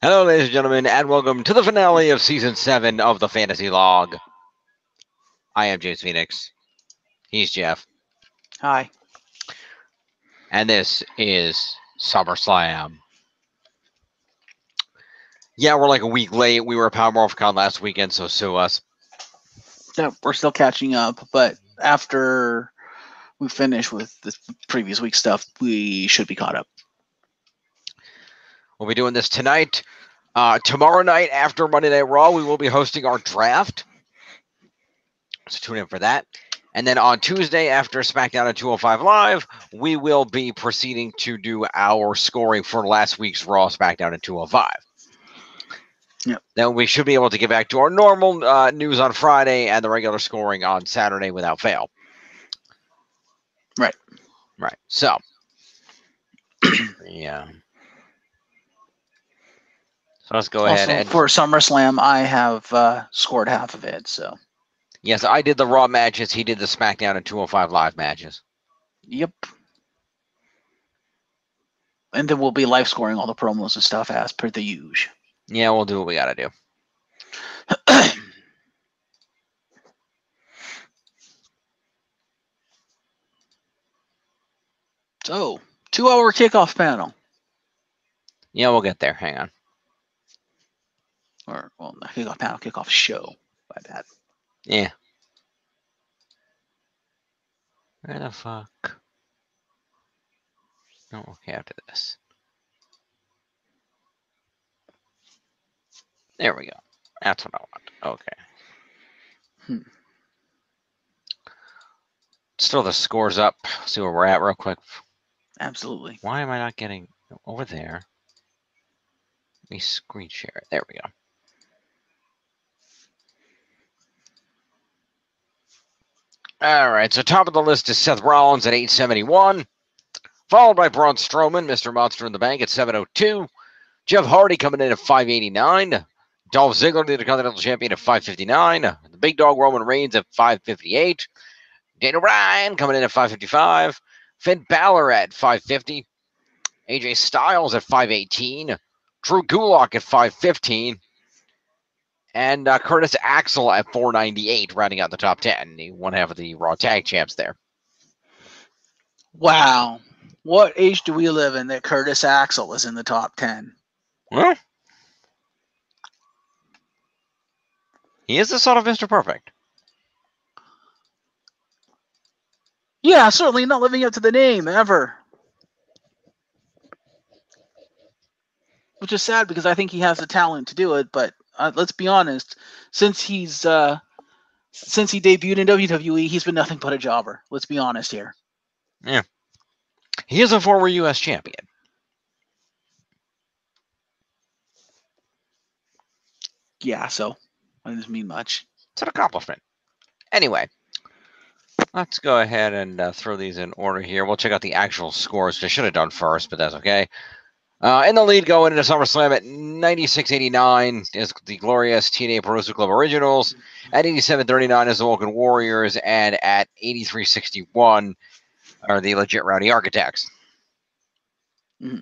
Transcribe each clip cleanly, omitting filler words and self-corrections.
Hello, ladies and gentlemen, and welcome to the finale of Season 7 of the Fantasy Log. I am James Phoenix. He's Jeff. Hi. And this is SummerSlam. Yeah, we're like a week late. We were at Power Morphicon last weekend, so sue us. Yeah, we're still catching up, but after we finish with the previous week's stuff, we should be caught up. We'll be doing this tonight. Tomorrow night, after Monday Night Raw, we will be hosting our draft. So tune in for that. And then on Tuesday, after SmackDown at 205 Live, we will be proceeding to do our scoring for last week's Raw, SmackDown at 205. Yep. Then we should be able to get back to our normal news on Friday and the regular scoring on Saturday without fail. Right. Right. So, yeah. So let's go ahead and for SummerSlam, I have scored half of it. So. Yes, I did the Raw matches. He did the SmackDown and 205 Live matches. Yep. And then we'll be live scoring all the promos and stuff as per the usual. Yeah, we'll do what we got to do. So, 2-hour kickoff panel. Yeah, we'll get there. Hang on. Or, well, not kickoff panel, kickoff show. By that. Yeah. Where the fuck? Oh, okay, after this. There we go. That's what I want. Okay. Let's throw the scores up. See where we're at real quick. Absolutely. Why am I not getting over there? Let me screen share it. There we go. All right, so top of the list is Seth Rollins at 871, followed by Braun Strowman, Mr. Monster in the Bank at 702, Jeff Hardy coming in at 589, Dolph Ziggler, the Intercontinental Champion, at 559, the Big Dog Roman Reigns at 558, Daniel Bryan coming in at 555, Finn Balor at 550, AJ Styles at 518, Drew Gulak at 515, and Curtis Axel at 498, rounding out the top 10. The one half of the Raw Tag Champs there. Wow. What age do we live in that Curtis Axel is in the top 10? Well, he is the son of Mr. Perfect. Yeah, certainly not living up to the name, ever. Which is sad because I think he has the talent to do it, but let's be honest, since he debuted in WWE, he's been nothing but a jobber. Let's be honest here. Yeah. He is a former U.S. champion. Yeah, so that doesn't mean much. It's an accomplishment. Anyway, let's go ahead and throw these in order here. We'll check out the actual scores, which I should have done first, but that's okay. In the lead going into SummerSlam at 96.89 is the glorious TNA Pro Wrestling Club Originals. At 87.39 is the Woken Warriors. And at 83.61 are the Legit Rowdy Architects. Mm-hmm.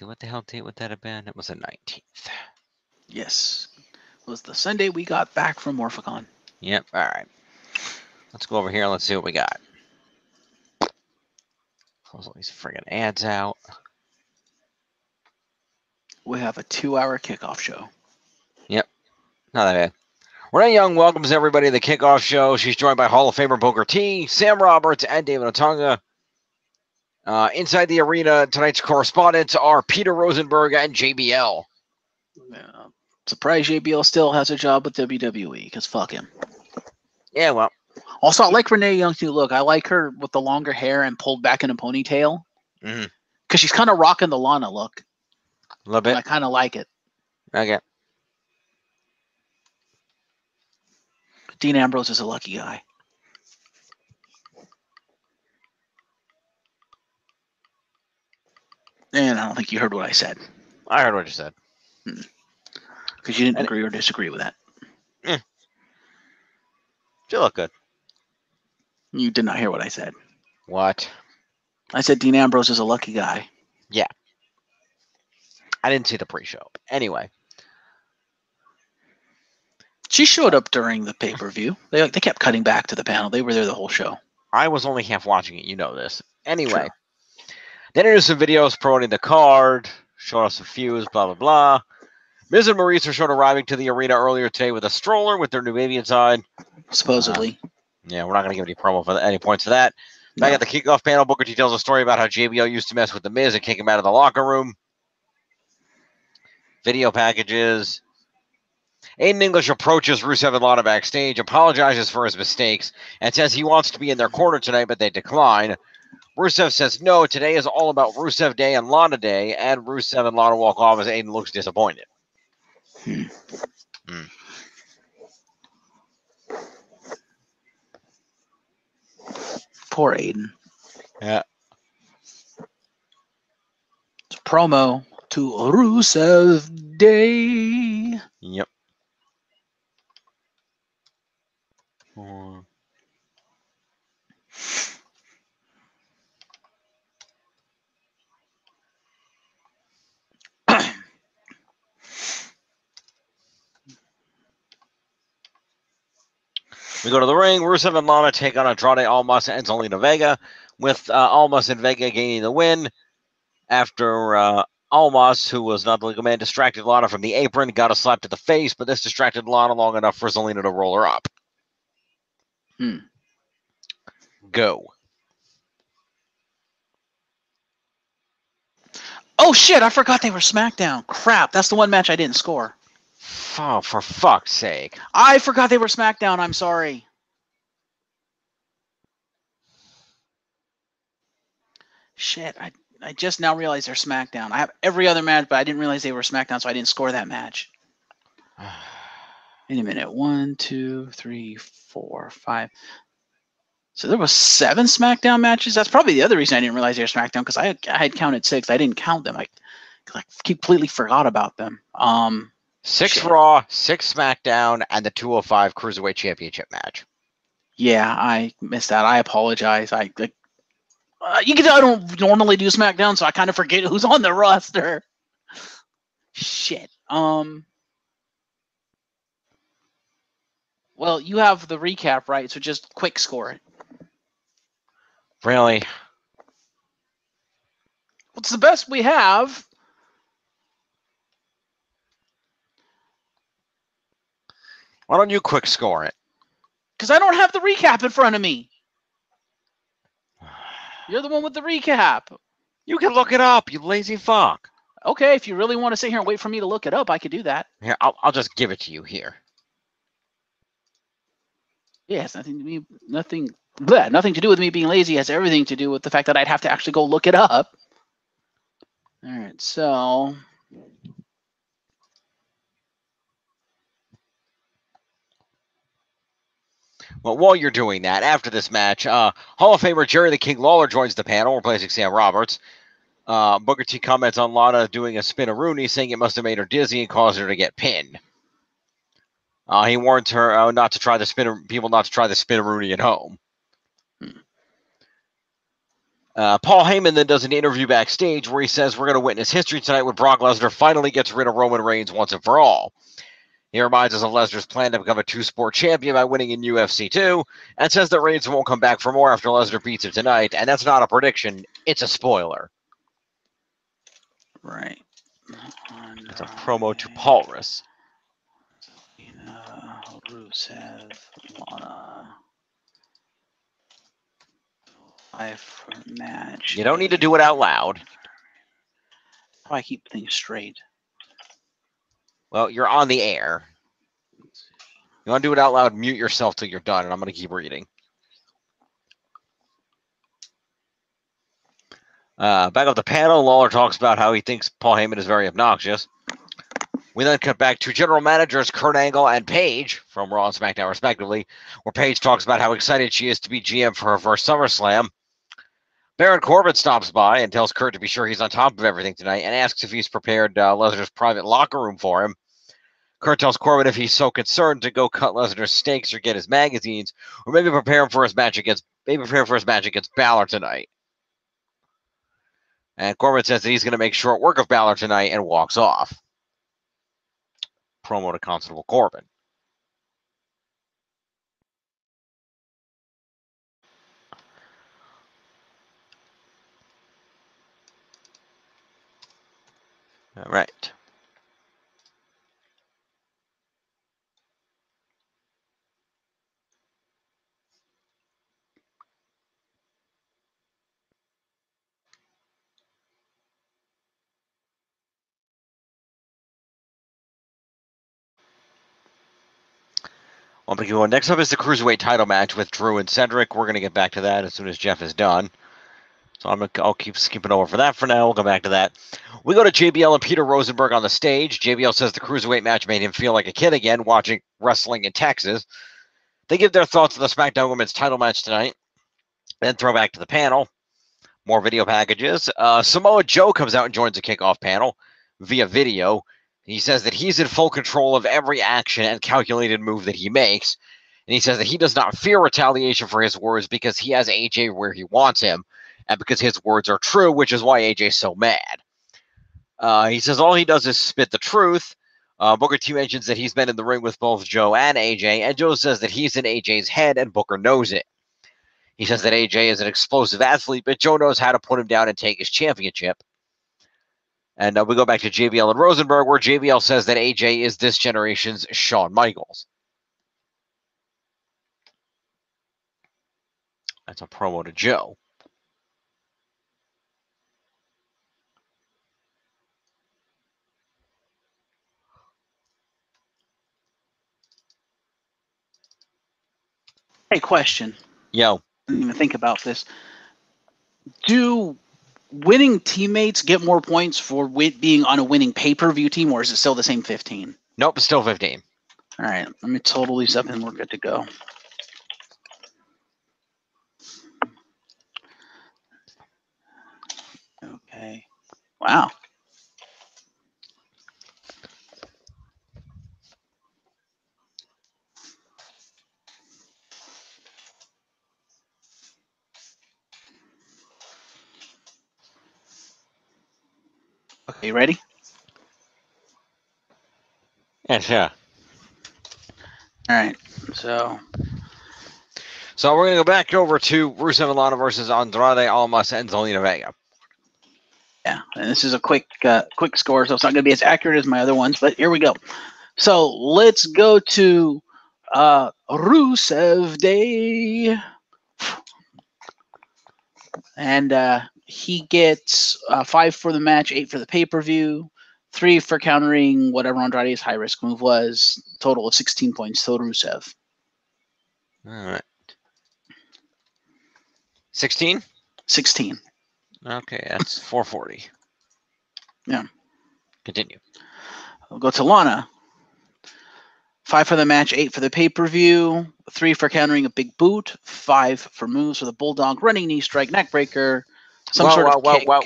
What the hell date would that have been? It was the 19th. Yes. It was the Sunday we got back from Morphicon. Yep, all right. Let's go over here and let's see what we got. Close all these friggin' ads out. We have a 2-hour kickoff show. Yep, not that bad. Renee Young welcomes everybody to the kickoff show. She's joined by Hall of Famer Booker T, Sam Roberts, and David Otunga. Inside the arena, tonight's correspondents are Peter Rosenberg and JBL. Surprised JBL still has a job with WWE, because fuck him. Yeah, well. Also, I like Renee Young's new look. I like her with the longer hair and pulled back in a ponytail. Mm-hmm. Because she's kind of rocking the Lana look. A little bit. And I kind of like it. Okay. Dean Ambrose is a lucky guy. And I don't think you heard what I said. I heard what you said. Because you didn't agree or disagree with that. Yeah. You look good. You did not hear what I said. What? I said Dean Ambrose is a lucky guy. Yeah. I didn't see the pre-show. Anyway. She showed up during the pay-per-view. They kept cutting back to the panel. They were there the whole show. I was only half watching it. You know this. Anyway. True. Then there's some videos promoting the card, showing us some feuds, blah, blah, blah. Miz and Maurice are shown arriving to the arena earlier today with a stroller with their new baby inside. Supposedly. Yeah, we're not going to give any promo for any points for that. Back at the kickoff panel, Booker T tells a story about how JBL used to mess with the Miz and kick him out of the locker room. Video packages. Aiden English approaches Rusev and Lana backstage, apologizes for his mistakes, and says he wants to be in their corner tonight, but they decline. Rusev says no, today is all about Rusev Day and Lana Day, and Rusev and Lana walk off as Aiden looks disappointed. Poor Aiden. Yeah. It's a promo to Rusev Day. Yep. We go to the ring. Rusev and Lana take on Andrade Almas and Zelina Vega, with Almas and Vega gaining the win after Almas, who was not the legal man, distracted Lana from the apron, got a slap to the face, but this distracted Lana long enough for Zelina to roll her up. Go. Oh, shit, I forgot they were SmackDown. Crap, that's the one match I didn't score. Oh, for fuck's sake. I forgot they were SmackDown. I'm sorry. Shit, I just now realized they're SmackDown. I have every other match, but I didn't realize they were SmackDown, so I didn't score that match. Wait a minute. 1, 2, 3, 4, 5. So there was 7 SmackDown matches? That's probably the other reason I didn't realize they were SmackDown, because I had counted 6. I didn't count them. I completely forgot about them. 6 Raw, 6 SmackDown, and the 205 Cruiserweight Championship match. Yeah, I missed that. I apologize. I don't normally do SmackDown, so I kind of forget who's on the roster. Shit. Well, you have the recap, right? So just quick score it. Really? What's the best we have? Why don't you quick score it? Because I don't have the recap in front of me. You're the one with the recap. You can look it up, you lazy fuck. Okay, if you really want to sit here and wait for me to look it up, I could do that. Here, I'll just give it to you here. Yeah, it's nothing to do with me being lazy. It has everything to do with the fact that I'd have to actually go look it up. All right, so Well, while you're doing that, after this match, Hall of Famer Jerry the King Lawler joins the panel, replacing Sam Roberts. Booker T comments on Lana doing a spin-a-rooney, saying it must have made her dizzy and caused her to get pinned. He warns her not to try the spin-a-rooney at home. Paul Heyman then does an interview backstage where he says we're going to witness history tonight when Brock Lesnar finally gets rid of Roman Reigns once and for all. He reminds us of Lesnar's plan to become a 2-sport champion by winning in UFC 2, and says that Reigns won't come back for more after Lesnar beats him tonight, and that's not a prediction, it's a spoiler. Right. It's a promo to Paulus. Rusev, Lana. Life match. You don't need to do it out loud. How do I keep things straight? Well, you're on the air. You want to do it out loud, mute yourself till you're done, and I'm going to keep reading. Back up the panel, Lawler talks about how he thinks Paul Heyman is very obnoxious. We then cut back to general managers Kurt Angle and Paige from Raw and SmackDown, respectively, where Paige talks about how excited she is to be GM for her first SummerSlam. Baron Corbin stops by and tells Kurt to be sure he's on top of everything tonight and asks if he's prepared Lesnar's private locker room for him. Kurt tells Corbin if he's so concerned to go cut Lesnar's steaks or get his magazines, or maybe prepare him for his match against Maybe prepare for his match against Balor tonight. And Corbin says that he's going to make short work of Balor tonight and walks off. Promo to Constable Corbin. All right. Well, next up is the Cruiserweight title match with Drew and Cedric. We're going to get back to that as soon as Jeff is done. So I'll keep skipping over for that for now. We'll go back to that. We go to JBL and Peter Rosenberg on the stage. JBL says the Cruiserweight match made him feel like a kid again watching wrestling in Texas. They give their thoughts on the SmackDown Women's title match tonight. Then throw back to the panel. More video packages. Samoa Joe comes out and joins the kickoff panel via video. He says that he's in full control of every action and calculated move that he makes. And he says that he does not fear retaliation for his words because he has AJ where he wants him and because his words are true, which is why AJ's so mad. He says all he does is spit the truth. Booker T mentions that he's been in the ring with both Joe and AJ, and Joe says that he's in AJ's head and Booker knows it. He says that AJ is an explosive athlete, but Joe knows how to put him down and take his championship. And we go back to JBL and Rosenberg, where JBL says that AJ is this generation's Shawn Michaels. That's a promo to Joe. Hey, question. Yo. I didn't even think about this. Do winning teammates get more points for being on a winning pay-per-view team, or is it still the same 15? Nope, still 15. All right, let me total these up and we're good to go. Okay. Wow. Okay, you ready? Yes, yeah. All right, so we're going to go back over to Rusev and Lana versus Andrade Almas and Zelina Vega. yeah, and this is a quick score, so it's not going to be as accurate as my other ones, but here we go. So let's go to Rusev Day. And he gets 5 for the match, 8 for the pay-per-view, 3 for countering whatever Andrade's high-risk move was. Total of 16 points to Rusev. All right. 16? 16. Okay, that's 440. Yeah. Continue. We'll go to Lana. 5 for the match, 8 for the pay-per-view, 3 for countering a big boot, 5 for moves with a bulldog, running knee strike, neck breaker, some sort of kick. Whoa.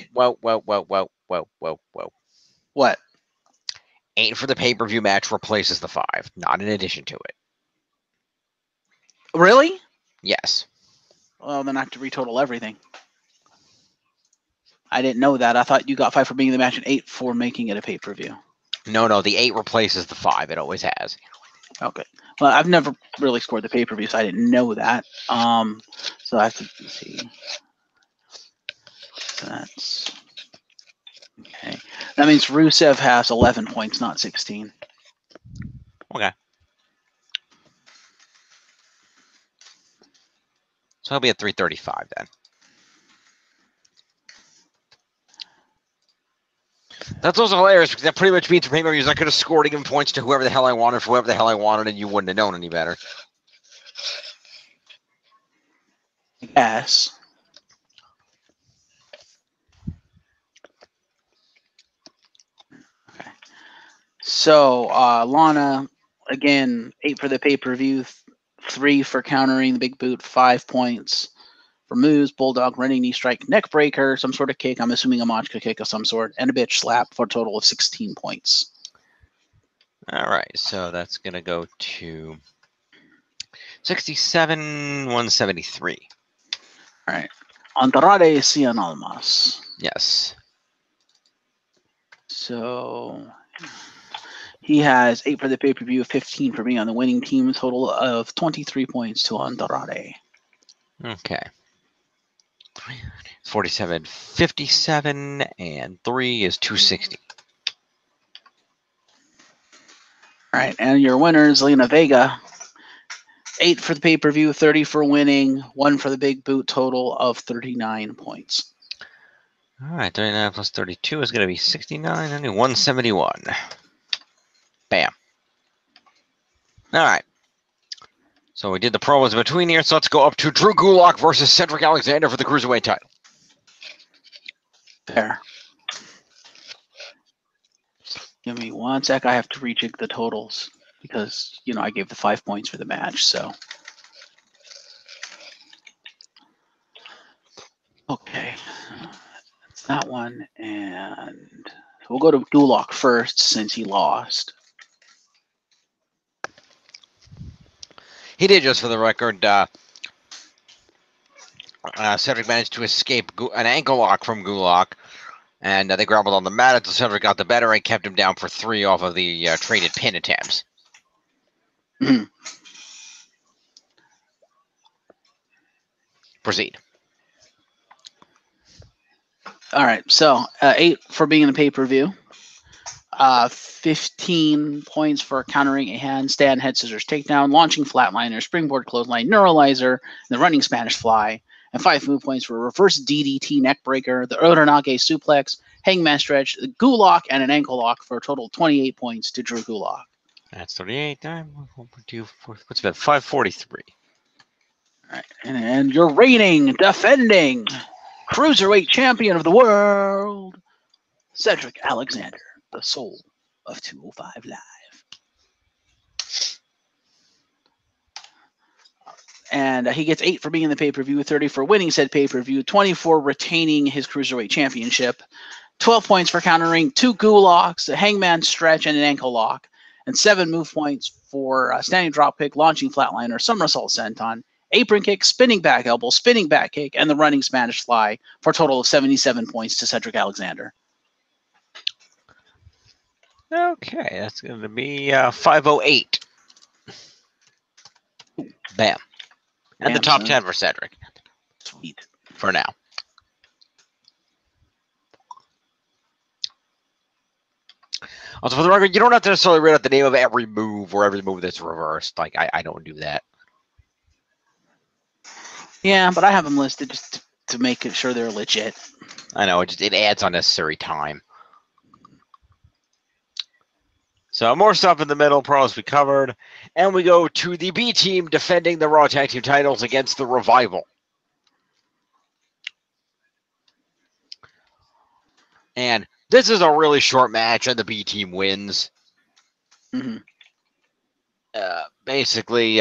What? 8 for the pay-per-view match replaces the 5, not in addition to it. Really? Yes. Well, then I have to retotal everything. I didn't know that. I thought you got 5 for being in the match and 8 for making it a pay-per-view. No, the 8 replaces the 5. It always has. Okay. Well, I've never really scored the pay-per-view, so I didn't know that. So I have to see. That's okay. That means Rusev has 11 points, not 16. Okay. So he'll be at 335 then. That's also hilarious because that pretty much means for pay-per-views I could have scored even points to whoever the hell I wanted for whoever the hell I wanted, and you wouldn't have known any better. Yes. Okay. So Lana, again, 8 for the pay-per-view, 3 for countering the big boot, 5 points for moves, bulldog, running knee strike, neck breaker, some sort of kick. I'm assuming a Machka kick of some sort, and a bitch slap for a total of 16 points. All right, so that's going to go to 67,173. All right. Andrade Cien Almas. Yes. So he has 8 for the pay-per-view, 15 for being on the winning team, a total of 23 points to Andrade. Okay. 47, 57, and 3 is 260. All right, and your winners, Lena Vega, 8 for the pay-per-view, 30 for winning, 1 for the big boot, total of 39 points. All right, 39 plus 32 is going to be 69, and 171. Bam. All right. So we did the promos between here, so let's go up to Drew Gulak versus Cedric Alexander for the Cruiserweight title. Fair. Give me 1 sec. I have to rejig the totals because, I gave the 5 points for the match, so. Okay. That's that one, and we'll go to Gulak first since he lost. He did, just for the record. Cedric managed to escape an ankle lock from Gulak, and they grappled on the mat until Cedric got the better and kept him down for 3 off of the traded pin attempts. Proceed. All right, so 8 for being in the pay-per-view. 15 points for countering a handstand, head scissors takedown, launching flatliner, springboard clothesline, neuralizer, and the running Spanish fly. And 5 move points for reverse DDT neckbreaker, the Uranage suplex, hangman stretch, the Gulak, and an ankle lock for a total of 28 points to Drew Gulak. That's 38. What's that? 543. All right, and your reigning, defending Cruiserweight champion of the world, Cedric Alexander, the soul of 205 Live. And he gets 8 for being in the pay-per-view, 30 for winning said pay-per-view, 20 for retaining his Cruiserweight championship, 12 points for countering 2 Gulaks, a hangman stretch, and an ankle lock, and 7 move points for standing dropkick, launching flatliner, somersault senton, apron kick, spinning back elbow, spinning back kick, and the running Spanish fly for a total of 77 points to Cedric Alexander. Okay, that's going to be 508. Bam. And the top 10 for Cedric. Sweet. For now. Also, for the record, you don't have to necessarily read out the name of every move or every move that's reversed. Like, I don't do that. Yeah, but I have them listed just to make sure they're legit. I know, it adds unnecessary time. So more stuff in the middle, pros we covered. And we go to the B team defending the Raw Tag Team titles against the Revival. And this is a really short match, and the B team wins. Mm-hmm. Basically,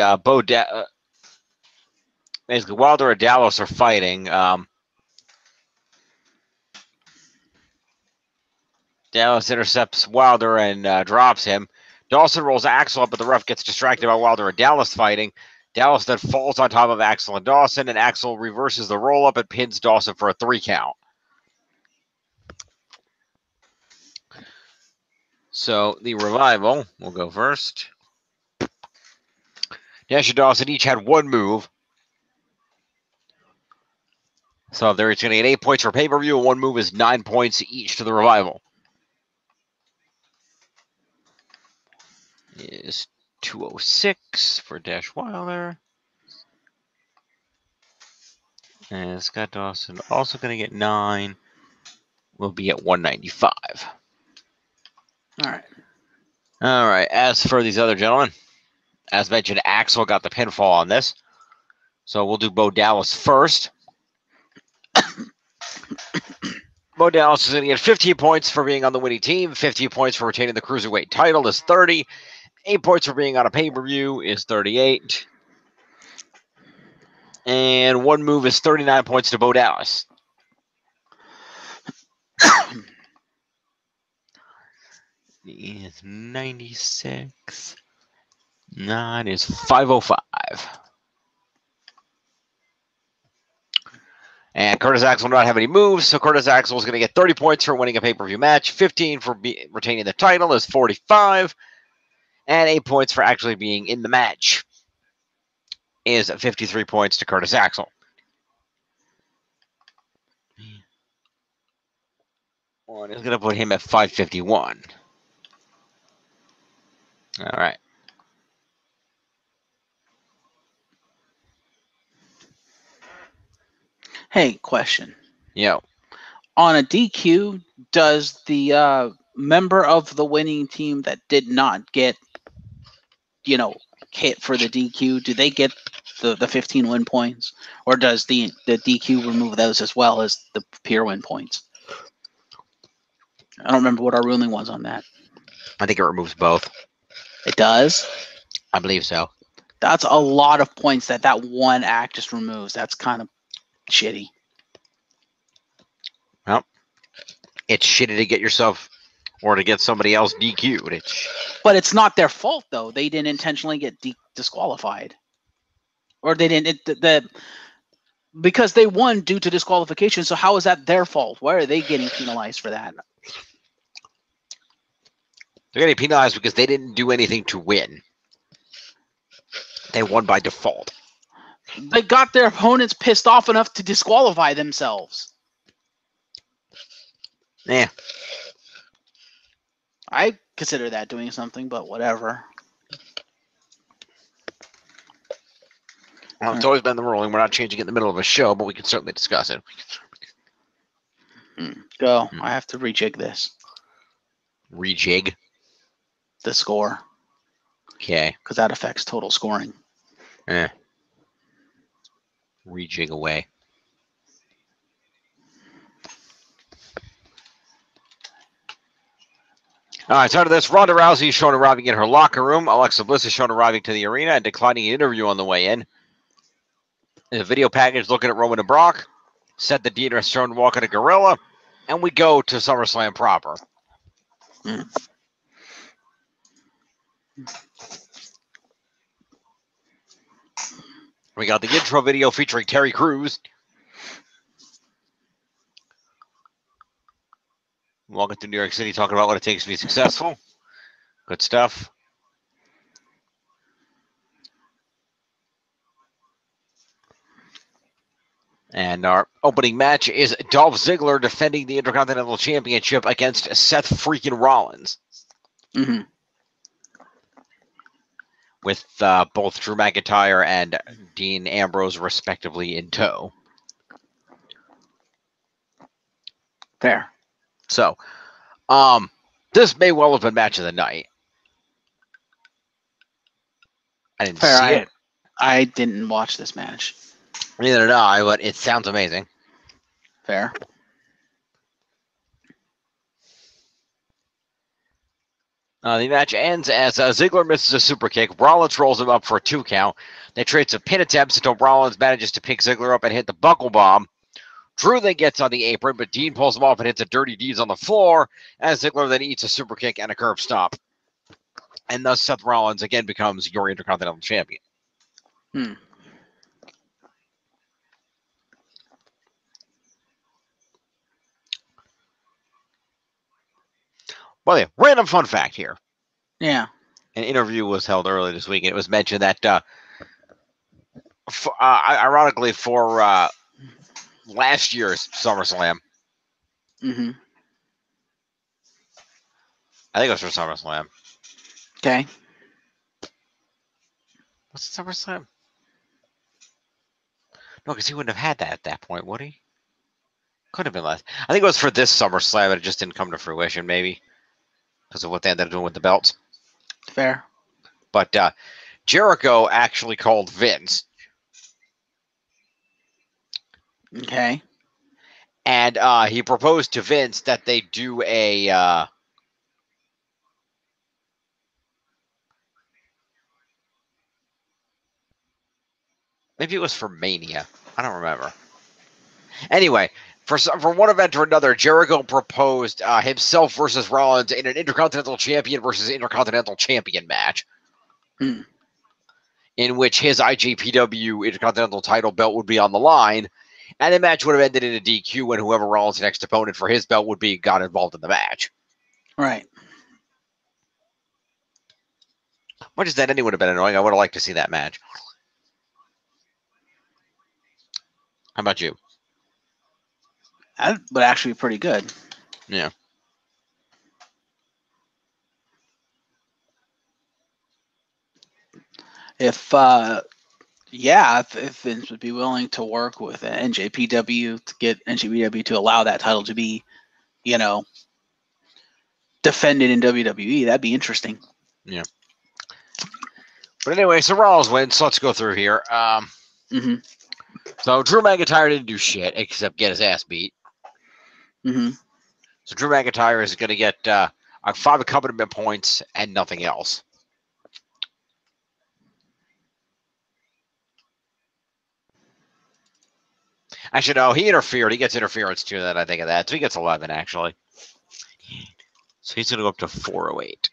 basically, Wilder and Dallas are fighting. Dallas intercepts Wilder and drops him. Dawson rolls Axel up, but the ref gets distracted by Wilder and Dallas fighting. Dallas then falls on top of Axel and Dawson, and Axel reverses the roll-up and pins Dawson for a 3 count. So the Revival will go first. Nash and Dawson each had 1 move. So they're each going to get 8 points for pay-per-view, and 1 move is 9 points each to the Revival. Is 206 for Dash Wilder. And Scott Dawson also going to get 9. We'll be at 195. All right. All right. As for these other gentlemen, as mentioned, Axel got the pinfall on this. So we'll do Bo Dallas first. Bo Dallas is going to get 15 points for being on the winning team, 15 points for retaining the Cruiserweight title is 30, 8 points for being on a pay-per-view is 38, and 1 move is 39 points to Bo Dallas. Is 96. 9 is 505. And Curtis Axel will not have any moves, so Curtis Axel is going to get 30 points for winning a pay-per-view match, 15 for retaining the title is 45, and 8 points for actually being in the match is 53 points to Curtis Axel. One is going to put him at 551. All right. Hey, question. Yo. On a DQ, does the member of the winning team that did not get, hit for the DQ, do they get the 15 win points? Or does the DQ remove those as well as the pure win points? I don't remember what our ruling was on that. I think it removes both. It does? I believe so. That's a lot of points that one act just removes. That's kind of shitty. Well, it's shitty to get yourself or to get somebody else DQ'd. But it's not their fault, though. They didn't intentionally get disqualified. Or they didn't... because they won due to disqualification, so how is that their fault? Why are they getting penalized for that? They're getting penalized because they didn't do anything to win. They won by default. They got their opponents pissed off enough to disqualify themselves. Yeah. I consider that doing something, but whatever. Well, it's always been the ruling. We're not changing it in the middle of a show, but we can certainly discuss it. Go. I have to rejig this. Rejig? The score. Okay. Because that affects total scoring. Rejig away. All right, so to this, Ronda Rousey is shown arriving in her locker room. Alexa Bliss is shown arriving to the arena and declining an interview on the way in. In the video package, looking at Roman and Brock. Seth the Dean is shown walking a gorilla. And we go to SummerSlam proper. We got the intro video featuring Terry Crews. Walking through New York City, talking about what it takes to be successful. Good stuff. And our opening match is Dolph Ziggler defending the Intercontinental Championship against Seth freaking Rollins. With both Drew McIntyre and Dean Ambrose respectively in tow. Fair. So, this may well have been match of the night. I didn't see it. I didn't watch this match. Neither did I, but it sounds amazing. Fair. The match ends as Ziggler misses a super kick. Rollins rolls him up for a 2 count. They trade some pin attempts until Rollins manages to pick Ziggler up and hit the buckle bomb. Drew then gets on the apron, but Dean pulls him off and hits a dirty deeds on the floor, as Ziggler then eats a super kick and a curb stomp. And thus Seth Rollins again becomes your Intercontinental Champion. Well, yeah, random fun fact here. Yeah. An interview was held earlier this week, and it was mentioned that, ironically, for last year's SummerSlam, I think it was for SummerSlam. Okay. What's it, SummerSlam? No, because he wouldn't have had that at that point, would he? Could have been less. I think it was for this SummerSlam, and it just didn't come to fruition, maybe, because of what they ended up doing with the belts. Fair. But Jericho actually called Vince. Okay. And he proposed to Vince that they do a maybe it was for Mania. I don't remember. Anyway, for one event or another, Jericho proposed himself versus Rollins in an Intercontinental Champion versus Intercontinental Champion match. In which his IGPW Intercontinental title belt would be on the line, And the match would have ended in a DQ when whoever Rollins' next opponent for his belt would be got involved in the match. Right. Much as that ending would have been annoying, I would have liked to see that match. How about you? That would actually be pretty good. Yeah. If Vince would be willing to work with NJPW to get NJPW to allow that title to be, defended in WWE, that'd be interesting. Yeah. But anyway, so Rollins wins. So let's go through here. So Drew McIntyre didn't do shit except get his ass beat. So Drew McIntyre is going to get 5 accompaniment points and nothing else. Actually, no, he interfered. He gets interference too. That I think of that. So he gets 11 actually. So he's going to go up to 408.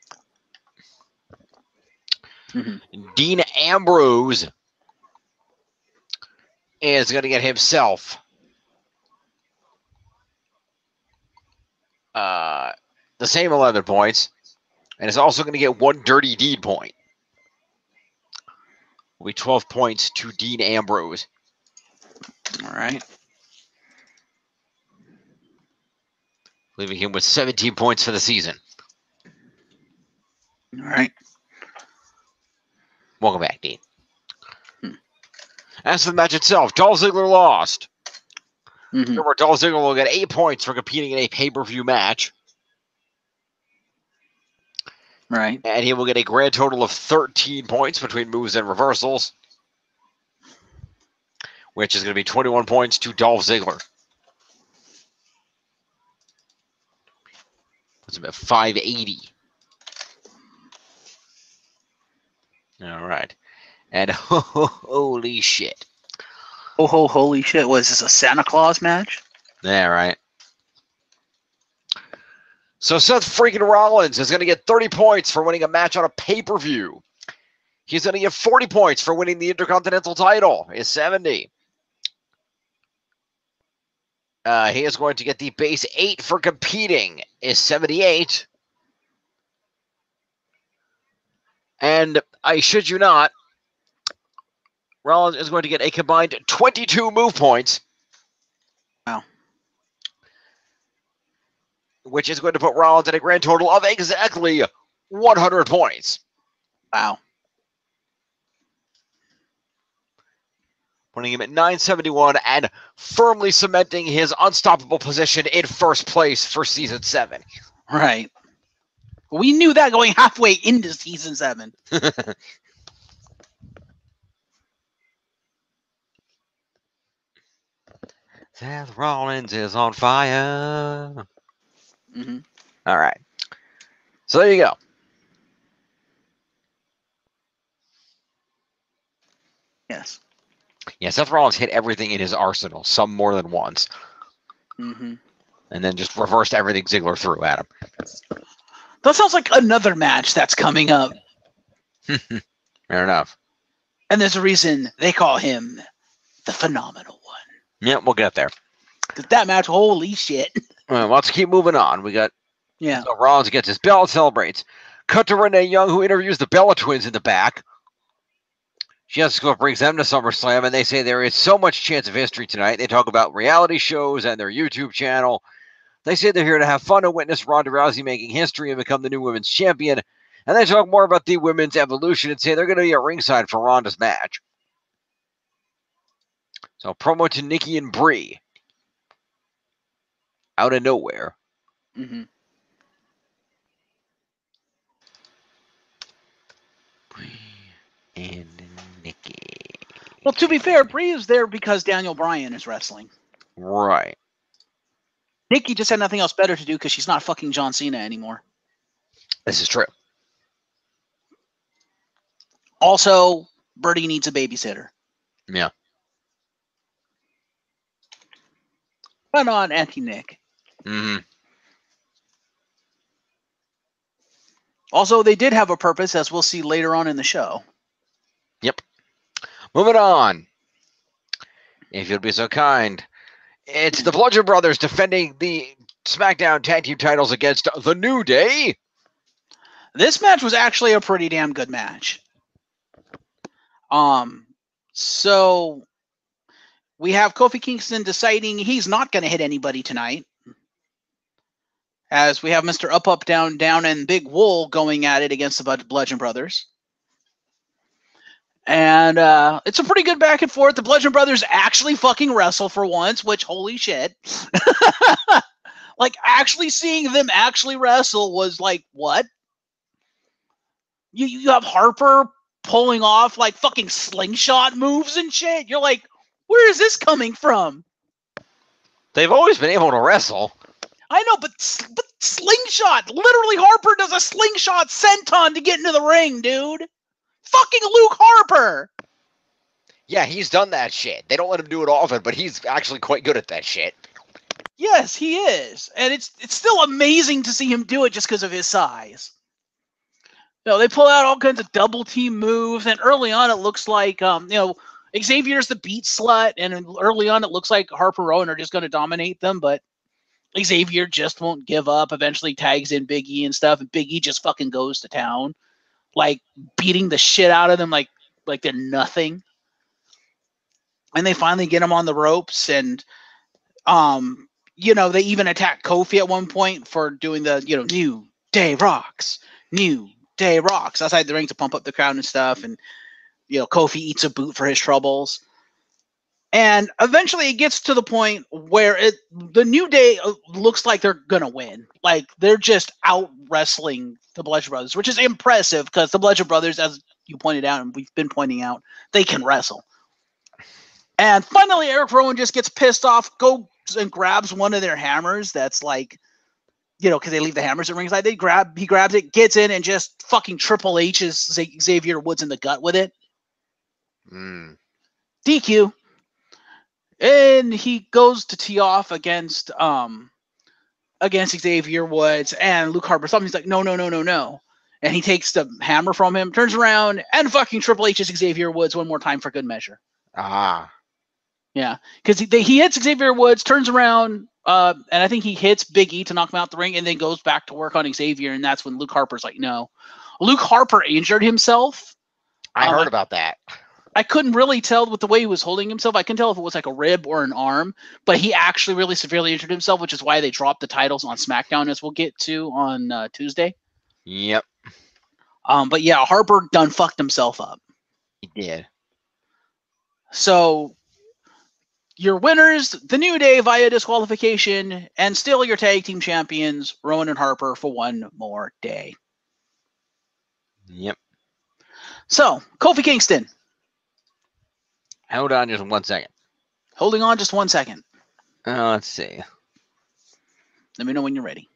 Dean Ambrose is going to get himself the same 11 points, and is also going to get 1 dirty deed point. Will be 12 points to Dean Ambrose. All right. Leaving him with 17 points for the season. All right. Welcome back, Dean. As for the match itself, Dolph Ziggler lost. Remember, Dolph Ziggler will get 8 points for competing in a pay-per-view match. Right. And he will get a grand total of 13 points between moves and reversals, which is going to be 21 points to Dolph Ziggler. That's about 580. All right. And holy shit. Holy shit. Was this a Santa Claus match? Yeah, right. So Seth freaking Rollins is going to get 30 points for winning a match on a pay-per-view. He's going to get 40 points for winning the Intercontinental title. Is 70. He is going to get the base 8 for competing. Is 78. And I shit you not, Rollins is going to get a combined 22 move points. Wow. Which is going to put Rollins at a grand total of exactly 100 points. Wow. Putting him at 971 and firmly cementing his unstoppable position in first place for Season 7. Right. We knew that going halfway into Season 7. Seth Rollins is on fire. All right. So there you go. Yes. Yeah, Seth Rollins hit everything in his arsenal, some more than once. And then just reversed everything Ziggler threw at him. That sounds like another match that's coming up. Fair enough. And there's a reason they call him the Phenomenal One. Yeah, we'll get there. Because that match, holy shit. Well, let's keep moving on. We got So Rollins gets his belt, celebrates. Cut to Renee Young, who interviews the Bella Twins in the back. Jessica brings them to SummerSlam, and they say there is so much chance of history tonight. They talk about reality shows and their YouTube channel. They say they're here to have fun and witness Ronda Rousey making history and become the new women's champion. And they talk more about the women's evolution and say they're going to be at ringside for Ronda's match. So promo to Nikki and Brie. Out of nowhere. Brie and Nikki. Well, to be fair, Brie is there because Daniel Bryan is wrestling. Right. Nikki just had nothing else better to do because she's not fucking John Cena anymore. This is true. Also, Birdie needs a babysitter. Yeah. Run on, Anti-Nick. Also, they did have a purpose, as we'll see later on in the show. Yep. Moving on. If you'll be so kind. It's the Bludgeon Brothers defending the SmackDown Tag Team titles against The New Day. This match was actually a pretty damn good match. So we have Kofi Kingston deciding he's not going to hit anybody tonight, as we have Mr. Up, Up, Down, Down, and Big Wool going at it against the Bludgeon Brothers. And it's a pretty good back and forth. The Bludgeon Brothers actually fucking wrestle for once, which, holy shit. Like, actually seeing them actually wrestle was like, what? You have Harper pulling off, like, fucking slingshot moves and shit. You're like, where is this coming from? They've always been able to wrestle. I know, but slingshot. Literally, Harper does a slingshot senton to get into the ring, dude. Fucking Luke Harper. Yeah, he's done that shit. They don't let him do it often, but he's actually quite good at that shit. Yes, he is. And it's still amazing to see him do it just because of his size. No, they pull out all kinds of double team moves, and early on it looks like Xavier's the beat slut, and early on it looks like Harper Rowan are just going to dominate them, but Xavier just won't give up. Eventually tags in Big E and stuff, and Big E just fucking goes to town, like beating the shit out of them like they're nothing. And they finally get him on the ropes, and they even attack Kofi at one point for doing the New Day Rocks, New Day Rocks outside the ring to pump up the crowd and stuff. And Kofi eats a boot for his troubles. And eventually it gets to the point where the New Day looks like they're going to win. Like, they're just out wrestling the Bludgeon Brothers, which is impressive because the Bludgeon Brothers, as you pointed out and we've been pointing out, they can wrestle. And finally, Eric Rowan just gets pissed off, goes and grabs one of their hammers that's like, because they leave the hammers at ringside. He grabs it, gets in, and just fucking Triple H's Xavier Woods in the gut with it. DQ. And he goes to tee off against Xavier Woods, and Luke Harper stops him. He's like, no. And he takes the hammer from him, turns around, and fucking Triple H's Xavier Woods one more time for good measure. Yeah, because he hits Xavier Woods, turns around, and I think he hits Big E to knock him out the ring, and then goes back to work on Xavier, and that's when Luke Harper's like, no. Luke Harper injured himself. I heard about that. I couldn't really tell with the way he was holding himself. I couldn't tell if it was like a rib or an arm, but he actually really severely injured himself, which is why they dropped the titles on SmackDown, as we'll get to on Tuesday. Yep. But yeah, Harper done fucked himself up. He did. So your winners, the New Day via disqualification, and still your tag team champions, Rowan and Harper, for one more day. Yep. So, Kofi Kingston. Hold on just 1 second. Holding on just 1 second. Let's see. Let me know when you're ready.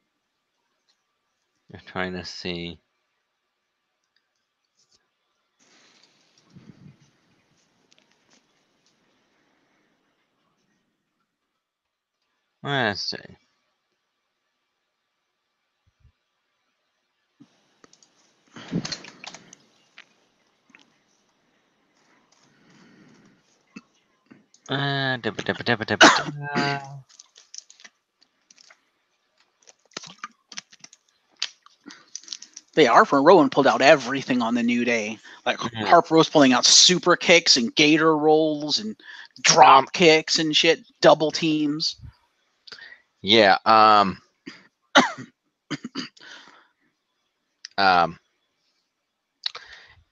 I'm trying to see. Let's see. Harper and Rowan pulled out everything on the New Day. Like Harper was pulling out super kicks and gator rolls and drop kicks and shit, double teams. Yeah.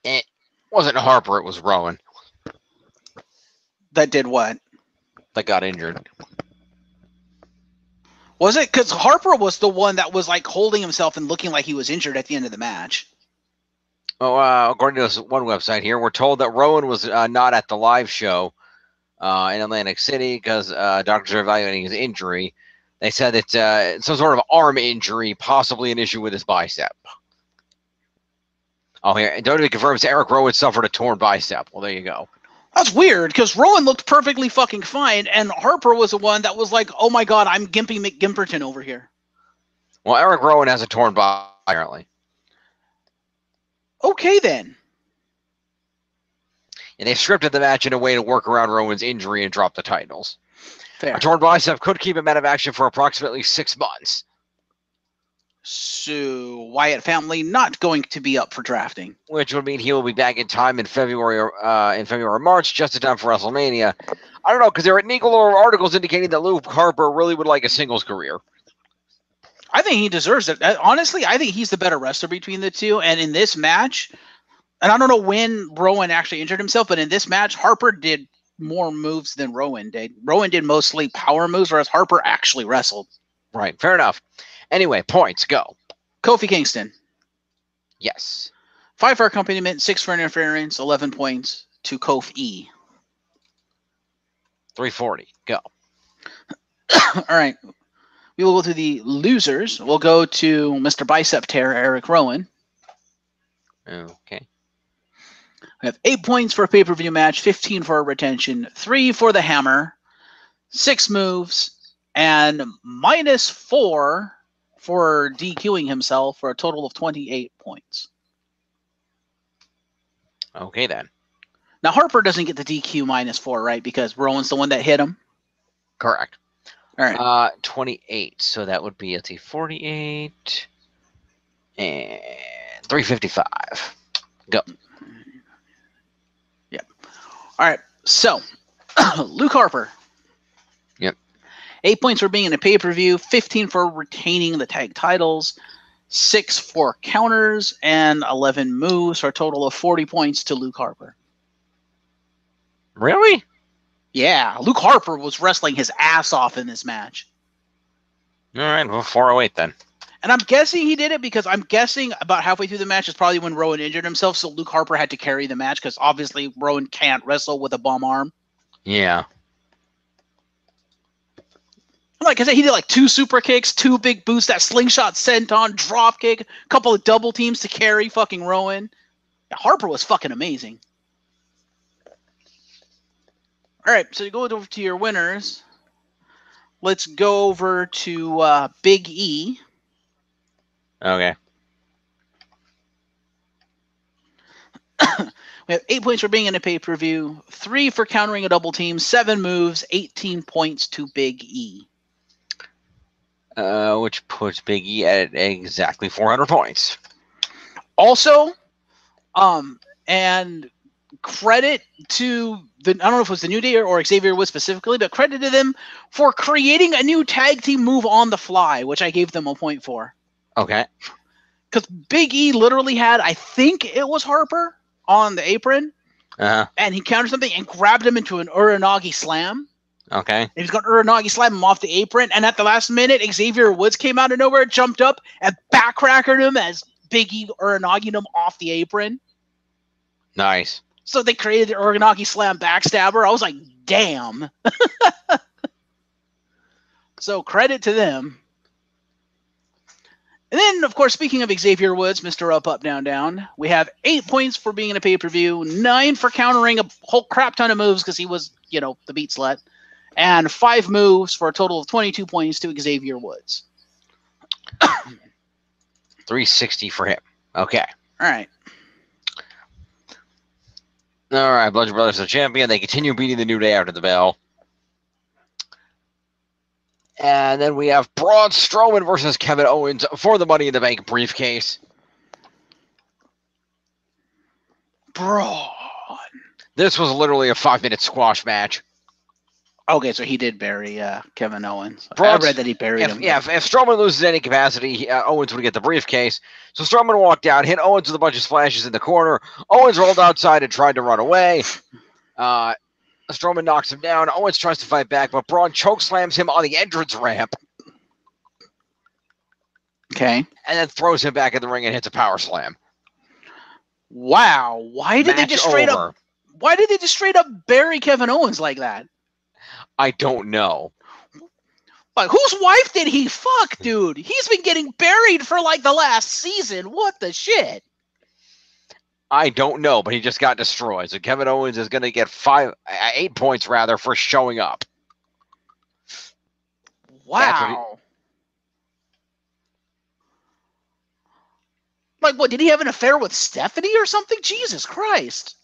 It wasn't Harper, it was Rowan. That did what? That got injured. Was it? Because Harper was the one that was like holding himself and looking like he was injured at the end of the match. Oh, according to this one website here, we're told that Rowan was not at the live show in Atlantic City because doctors are evaluating his injury. They said it's some sort of arm injury, possibly an issue with his bicep. Oh, here. And WWE confirms Eric Rowan suffered a torn bicep. Well, there you go. That's weird, because Rowan looked perfectly fucking fine, and Harper was the one that was like, oh my god, I'm Gimpy McGimperton over here. Well, Eric Rowan has a torn bicep, apparently. Okay, then. And they scripted the match in a way to work around Rowan's injury and drop the titles. Fair. A torn bicep could keep him out of action for approximately 6 months. So Wyatt family not going to be up for drafting, Which would mean he will be back in time in February or March, just in time for WrestleMania. I don't know, because there are Eagle articles indicating that Luke Harper really would like a singles career. I think he deserves it. Honestly, I think he's the better wrestler between the two. And in this match, and I don't know when Rowan actually injured himself, but in this match, Harper did more moves than Rowan did. Rowan did mostly power moves, whereas Harper actually wrestled. Right, fair enough. Anyway, points, go. Kofi Kingston. Yes. 5 for accompaniment, 6 for interference, 11 points to Kofi. 340, go. All right. We will go to the losers. We'll go to Mr. Bicep Tear, Eric Rowan. Okay. We have 8 points for a pay-per-view match, 15 for a retention, 3 for the hammer, 6 moves, and -4 for DQing himself for a total of 28 points. Okay, then. Now, Harper doesn't get the DQ -4, right? Because Rowan's the one that hit him? Correct. All right. 28, so that would be, let's see, 48 and 355. Go. Yep. All right. So, Luke Harper. Yep. 8 points for being in a pay-per-view, 15 for retaining the tag titles, 6 for counters, and 11 moves for a total of 40 points to Luke Harper. Really? Yeah, Luke Harper was wrestling his ass off in this match. All right, well, 408 then. And I'm guessing he did it because I'm guessing about halfway through the match is probably when Rowan injured himself, so Luke Harper had to carry the match because obviously Rowan can't wrestle with a bum arm. Yeah. Like I said, he did like 2 super kicks, 2 big boosts, that slingshot senton, drop kick, a couple of double teams to carry fucking Rowan. Yeah, Harper was fucking amazing. All right, so you go over to your winners. Let's go over to Big E. Okay. We have 8 points for being in a pay-per-view, 3 for countering a double team, 7 moves, 18 points to Big E. Which puts Big E at exactly 400 points. Also, and credit to I don't know if it was the New Day or Xavier Woods specifically, but credit to them for creating a new tag team move on the fly, which I gave them a point for. Okay. Because Big E literally had, I think it was Harper on the apron, and he countered something and grabbed him into an Uranagi slam. Okay. And he's going to Uranagi slam him off the apron, and at the last minute, Xavier Woods came out of nowhere, jumped up, and backcrackered him as Big E Uranagi'd him off the apron. Nice. So they created the Uranagi slam backstabber. I was like, damn. So credit to them. And then, of course, speaking of Xavier Woods, Mr. Up, Up, Down, Down, we have 8 points for being in a pay-per-view, 9 for countering a whole crap ton of moves because he was, the beat slut, and 5 moves for a total of 22 points to Xavier Woods. 360 for him. Okay. All right. All right, Bludgeon Brothers are the champion. They continue beating the New Day after the bell. And then we have Braun Strowman versus Kevin Owens for the Money in the Bank briefcase. Braun. This was literally a 5-minute squash match. Okay, so he did bury Kevin Owens. Braun, I read that he buried him. Yeah, if Strowman loses any capacity, Owens would get the briefcase. So Strowman walked out, hit Owens with a bunch of splashes in the corner. Owens rolled outside and tried to run away. Strowman knocks him down. Owens tries to fight back, but Braun chokeslams him on the entrance ramp. Okay. And then throws him back in the ring and hits a power slam. Wow. Why did they just straight up bury Kevin Owens like that? I don't know. Like, whose wife did he fuck, dude? He's been getting buried for like the last season. What the shit? I don't know, but he just got destroyed. So Kevin Owens is going to get 8 points rather for showing up. Wow. Like, what, did he have an affair with Stephanie or something? Jesus Christ.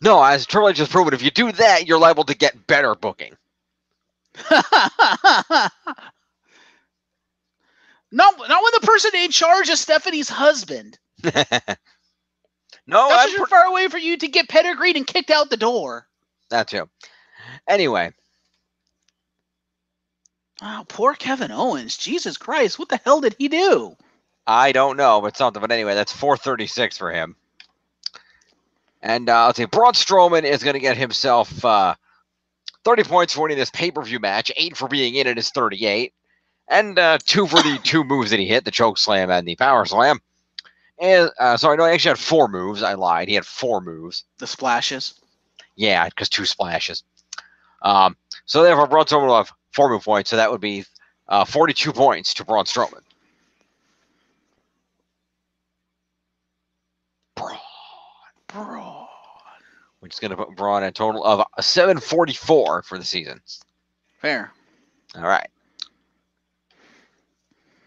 No, as Triple H has proven, if you do that, you're liable to get better booking. not when the person in charge is Stephanie's husband. No, That's just far away for you to get pedigreed and kicked out the door. That too. Anyway. Wow, poor Kevin Owens. Jesus Christ, what the hell did he do? I don't know, but something. But anyway, that's 436 for him. And let's see, Braun Strowman is going to get himself 30 points for winning this pay-per-view match, 8 for being in it is 38, and 2 for the 2 moves that he hit, the choke slam and the power slam. And sorry, no, he actually had 4 moves. I lied. He had 4 moves. The splashes. Yeah, because 2 splashes. So therefore, Braun Strowman will have 4 move points, so that would be 42 points to Braun Strowman. Braun. Which is going to put Braun at a total of 744 for the season. Fair. All right.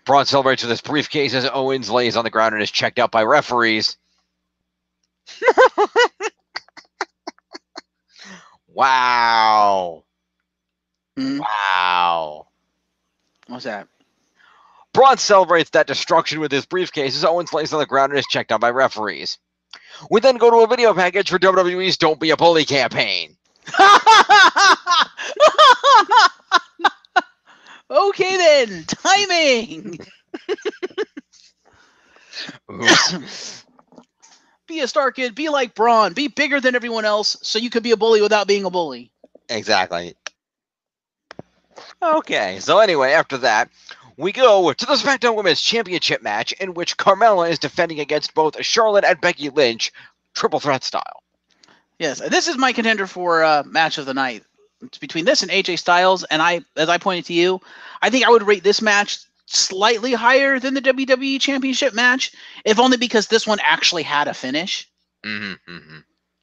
Braun celebrates with his briefcase as Owens lays on the ground and is checked out by referees. Wow. Mm-hmm. Wow. What's that? Braun celebrates that destruction with his briefcase as Owens lays on the ground and is checked out by referees. We then go to a video package for WWE's Don't Be a Bully campaign. Okay then, timing. Be a star kid, be like Braun, be bigger than everyone else so you could be a bully without being a bully. Exactly. Okay, so anyway, after that, we go to the SmackDown Women's Championship match in which Carmella is defending against both Charlotte and Becky Lynch, triple threat style. Yes, this is my contender for match of the night. It's between this and AJ Styles, and as I pointed to you, I think I would rate this match slightly higher than the WWE Championship match, if only because this one actually had a finish. Mm-hmm, mm-hmm.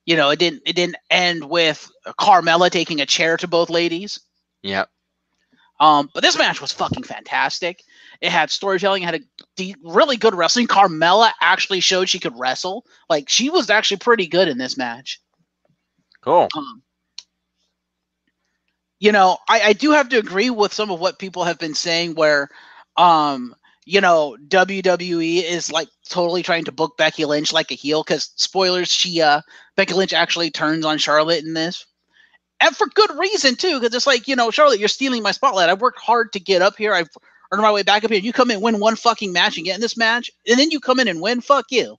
You know, it didn't end with Carmella taking a chair to both ladies. Yep. But this match was fucking fantastic. It had storytelling, it had really good wrestling. Carmella actually showed she could wrestle. Like, she was actually pretty good in this match. Cool. You know, I do have to agree with some of what people have been saying where, you know, WWE is like totally trying to book Becky Lynch like a heel because, spoilers, Becky Lynch actually turns on Charlotte in this. And for good reason, too, because it's like, you know, Charlotte, you're stealing my spotlight. I've worked hard to get up here. I've earned my way back up here. You come in and win one fucking match and get in this match, and then you come in and win? Fuck you.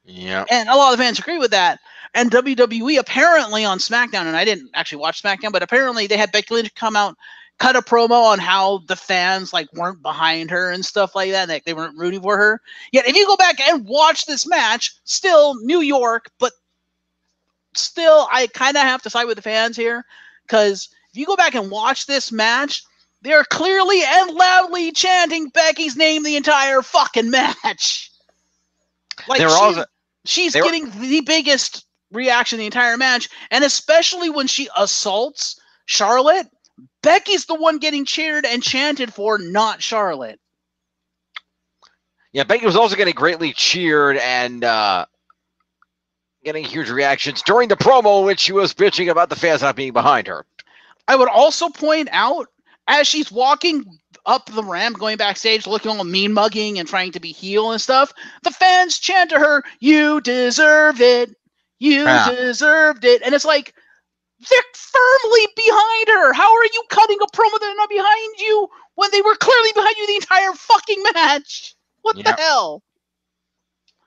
Yeah. And a lot of fans agree with that. And WWE apparently on SmackDown, and I didn't actually watch SmackDown, but apparently they had Becky Lynch come out, cut a promo on how the fans like weren't behind her and stuff like that. Like, they weren't rooting for her. Yet if you go back and watch this match, still New York, but still I kind of have to side with the fans here, because if you go back and watch this match, they're clearly and loudly chanting Becky's name the entire fucking match. Like, she's getting the biggest reaction the entire match, and especially when she assaults Charlotte, Becky's the one getting cheered and chanted for, not Charlotte. Yeah, Becky was also getting greatly cheered and getting huge reactions during the promo in which she was bitching about the fans not being behind her. I would also point out, as she's walking up the ramp, going backstage, looking all mean mugging and trying to be heel and stuff, the fans chant to her, "You deserve it. You deserved it." And it's like, they're firmly behind her. How are you cutting a promo that they're not behind you when they were clearly behind you the entire fucking match? What the hell?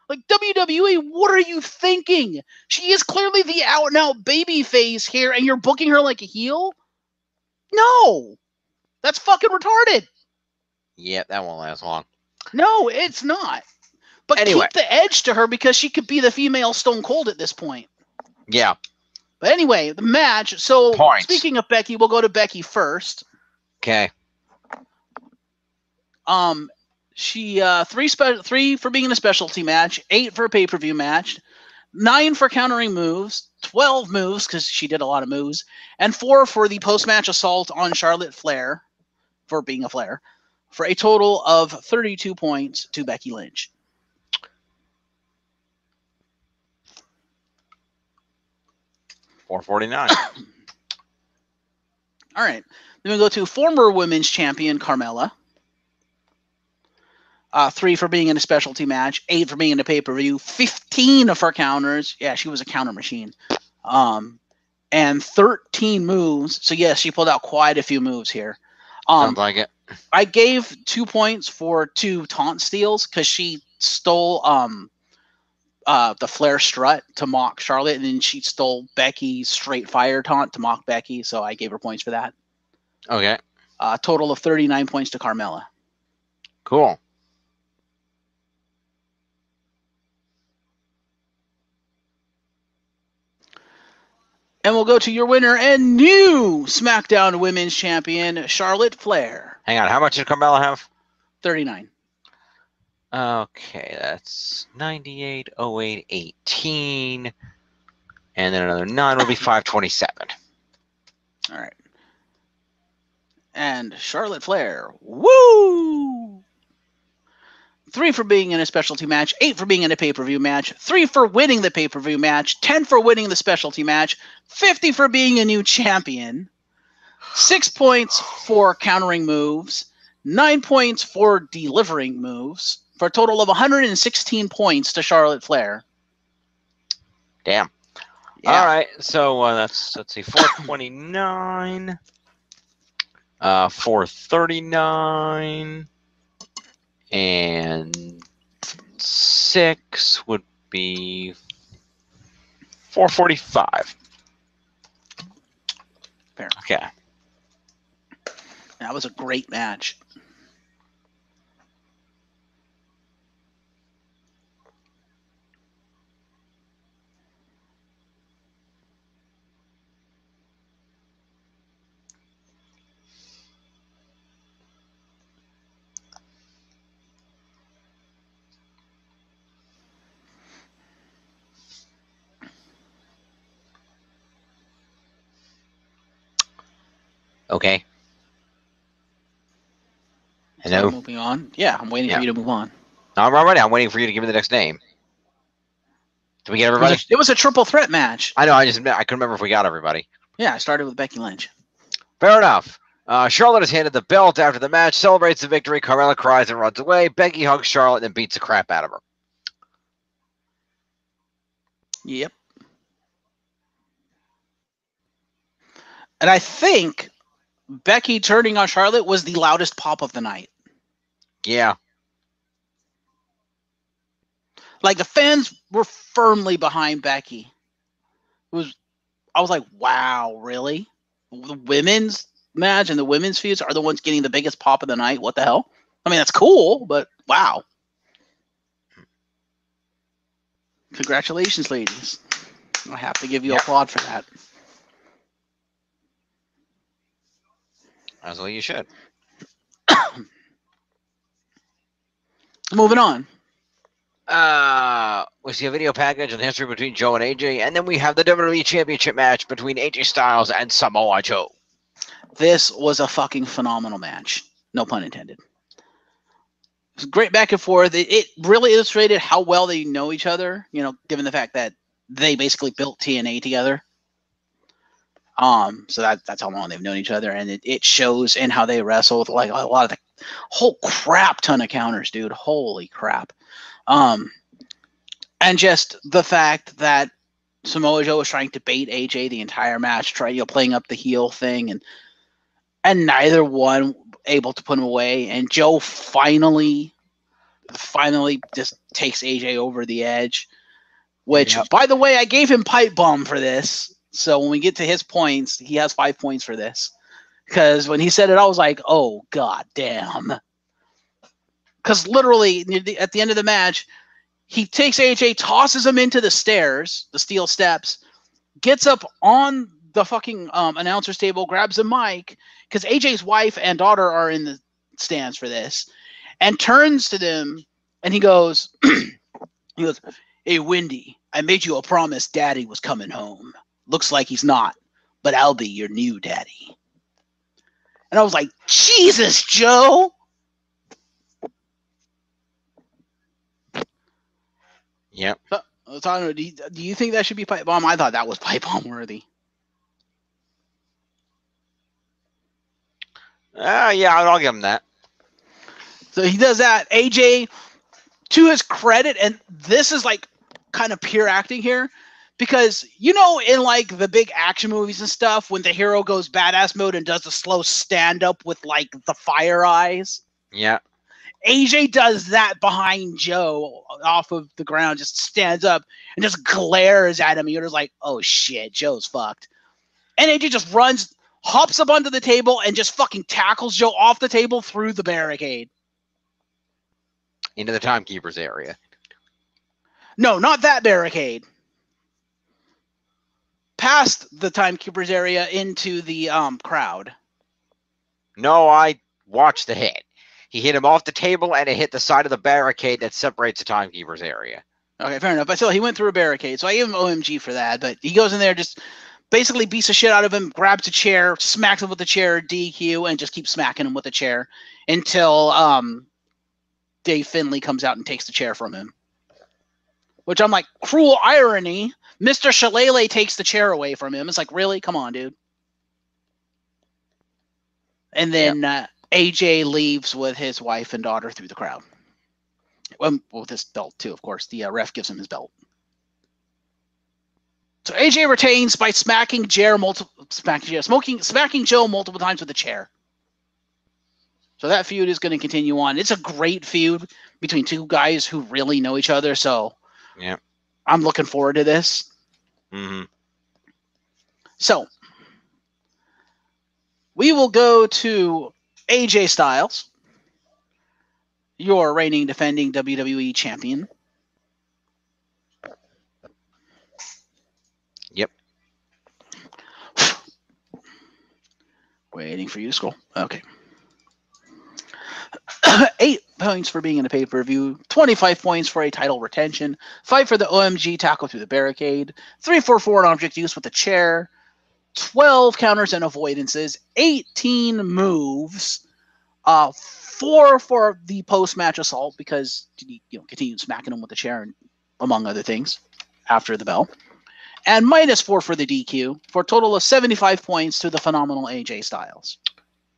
Like, WWE, what are you thinking? She is clearly the out-and-out baby face here, and you're booking her like a heel? No! That's fucking retarded. Yeah, that won't last long. No, it's not. But anyway, keep the edge to her, because she could be the female Stone Cold at this point. Yeah. But anyway, the match. So, speaking of Becky, we'll go to Becky first. Okay. She 3 for being in a specialty match, 8 for a pay-per-view match, 9 for countering moves, 12 moves because she did a lot of moves, and 4 for the post-match assault on Charlotte Flair for being a Flair, for a total of 32 points to Becky Lynch. $449. All right. Then we go to former women's champion Carmella. 3 for being in a specialty match, 8 for being in a pay-per-view, 15 of her counters. Yeah, she was a counter machine. And 13 moves. So yes, she pulled out quite a few moves here. Sounds like it. I gave 2 points for 2 taunt steals because she stole the Flair strut to mock Charlotte, and then she stole Becky's straight fire taunt to mock Becky. So I gave her points for that. Okay. Total of 39 points to Carmella. Cool. And we'll go to your winner and new SmackDown Women's Champion, Charlotte Flair. Hang on. How much did Carmella have? 39. Okay, that's 98, 08, 18. And then another 9 would be 527. All right. And Charlotte Flair. Woo! 3 for being in a specialty match, 8 for being in a pay-per-view match, 3 for winning the pay-per-view match, 10 for winning the specialty match, 50 for being a new champion, 6 points for countering moves, 9 points for delivering moves, for a total of 116 points to Charlotte Flair. Damn. Yeah. All right, so let's see, 429, 439, and 6 would be 445. Fair. Okay. That was a great match. Okay. Hello? So moving on. Yeah, I'm waiting for you to move on. No, I'm already. I'm waiting for you to give me the next name. Did we get everybody? It was a triple threat match. I know. I couldn't remember if we got everybody. Yeah, I started with Becky Lynch. Fair enough. Charlotte is handed the belt after the match, celebrates the victory. Carmella cries and runs away. Becky hugs Charlotte and beats the crap out of her. Yep. And I think Becky turning on Charlotte was the loudest pop of the night. Yeah. Like, the fans were firmly behind Becky. I was like, wow, really? The women's match and the women's feuds are the ones getting the biggest pop of the night? What the hell? I mean, that's cool, but wow. Congratulations, ladies. I have to give you applaud for that. As well you should. Moving on. We see a video package on the history between Joe and AJ, and then we have the WWE Championship match between AJ Styles and Samoa Joe. This was a fucking phenomenal match. No pun intended. It was great back and forth. It really illustrated how well they know each other, you know, given the fact that they basically built TNA together. So that's how long they've known each other, and it shows in how they wrestle with like a lot of the whole crap ton of counters, dude. Holy crap. And just the fact that Samoa Joe was trying to bait AJ the entire match, playing up the heel thing, and neither one able to put him away. And Joe finally just takes AJ over the edge, which, by the way, I gave him pipe bomb for this. So when we get to his points, he has 5 points for this. Because when he said it, I was like, oh, god damn. Because literally, at the end of the match, he takes AJ, tosses him into the stairs, the steel steps, gets up on the fucking announcer's table, grabs a mic, because AJ's wife and daughter are in the stands for this, and turns to them, and he goes, hey, Wendy, I made you a promise Daddy was coming home. Looks like he's not, but I'll be your new daddy. And I was like, Jesus, Joe! Yep. So, do you think that should be pipe bomb? I thought that was pipe bomb worthy. Yeah, I'll give him that. So he does that. AJ, to his credit, and this is like kind of pure acting here, because you know in like the big action movies and stuff, when the hero goes badass mode and does the slow stand up with like the fire eyes. Yeah. AJ does that behind Joe off of the ground, just stands up and just glares at him. You're just like, oh shit, Joe's fucked. And AJ just runs, hops up onto the table, and just fucking tackles Joe off the table through the barricade. Into the timekeeper's area. No, not that barricade. Past the timekeeper's area into the crowd. No, I watched the hit. He hit him off the table, and it hit the side of the barricade that separates the timekeeper's area. Okay, fair enough. But still, he went through a barricade, so I give him OMG for that. But he goes in there, just basically beats the shit out of him, grabs a chair, smacks him with the chair, DQ, and just keeps smacking him with the chair until Dave Finlay comes out and takes the chair from him. Which I'm like, cruel irony. Mr. Shillelagh takes the chair away from him. It's like, really? Come on, dude. And then AJ leaves with his wife and daughter through the crowd. With his belt, too, of course. The ref gives him his belt. So AJ retains by smacking Joe multiple times with a chair. So that feud is going to continue on. It's a great feud between two guys who really know each other. So yeah, I'm looking forward to this. Mm-hmm. So we will go to AJ Styles, your reigning defending WWE champion. Yep. Waiting for you to scroll. Okay. 8 points for being in a pay-per-view, 25 points for a title retention, 5 for the OMG tackle through the barricade, 3 for foreign object use with the chair, 12 counters and avoidances, 18 moves, 4 for the post-match assault because continued smacking him with the chair, and, among other things, after the bell, and minus 4 for the DQ for a total of 75 points to the phenomenal AJ Styles.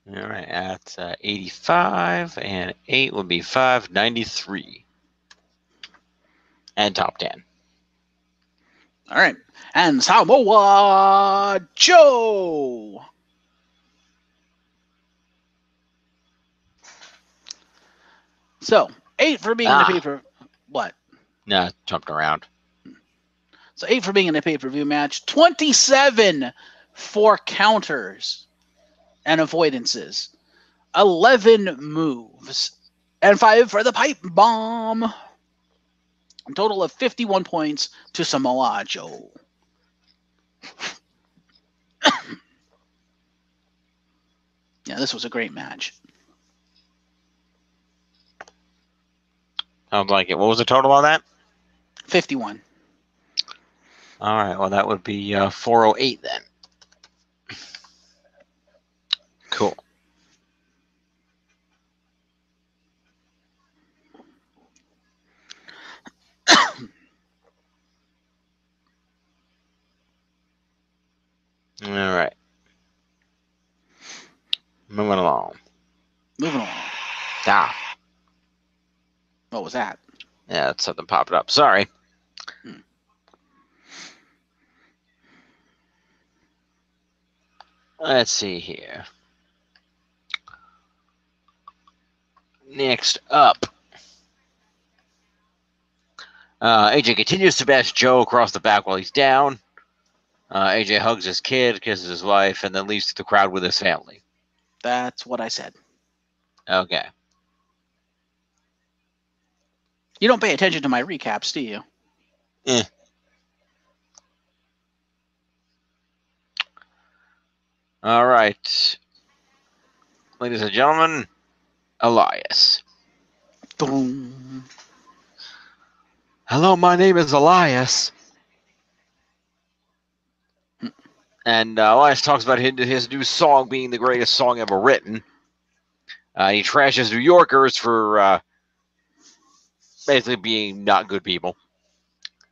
All right, at 85 and 8 would be 593. And top 10. All right. And Samoa Joe. So, 8 for being in the pay-per-view. What? Nah, jumped around. So 8 for being in a pay-per-view match. 27 for counters and avoidances. 11 moves. And 5 for the pipe bomb. A total of 51 points to Samoa Joe. Yeah, this was a great match. Sounds like it. What was the total on that? 51. All right, well, that would be 408 then. Cool. All right. Moving along. Ah. What was that? Yeah, that's something popping up. Sorry. Let's see here. Next up. AJ continues to bash Joe across the back while he's down. AJ hugs his kid, kisses his wife, and then leaves to the crowd with his family. That's what I said. Okay. You don't pay attention to my recaps, do you? All right. Ladies and gentlemen, Elias. Boom. Hello, my name is Elias. And Elias talks about his new song being the greatest song ever written. He trashes New Yorkers for basically being not good people.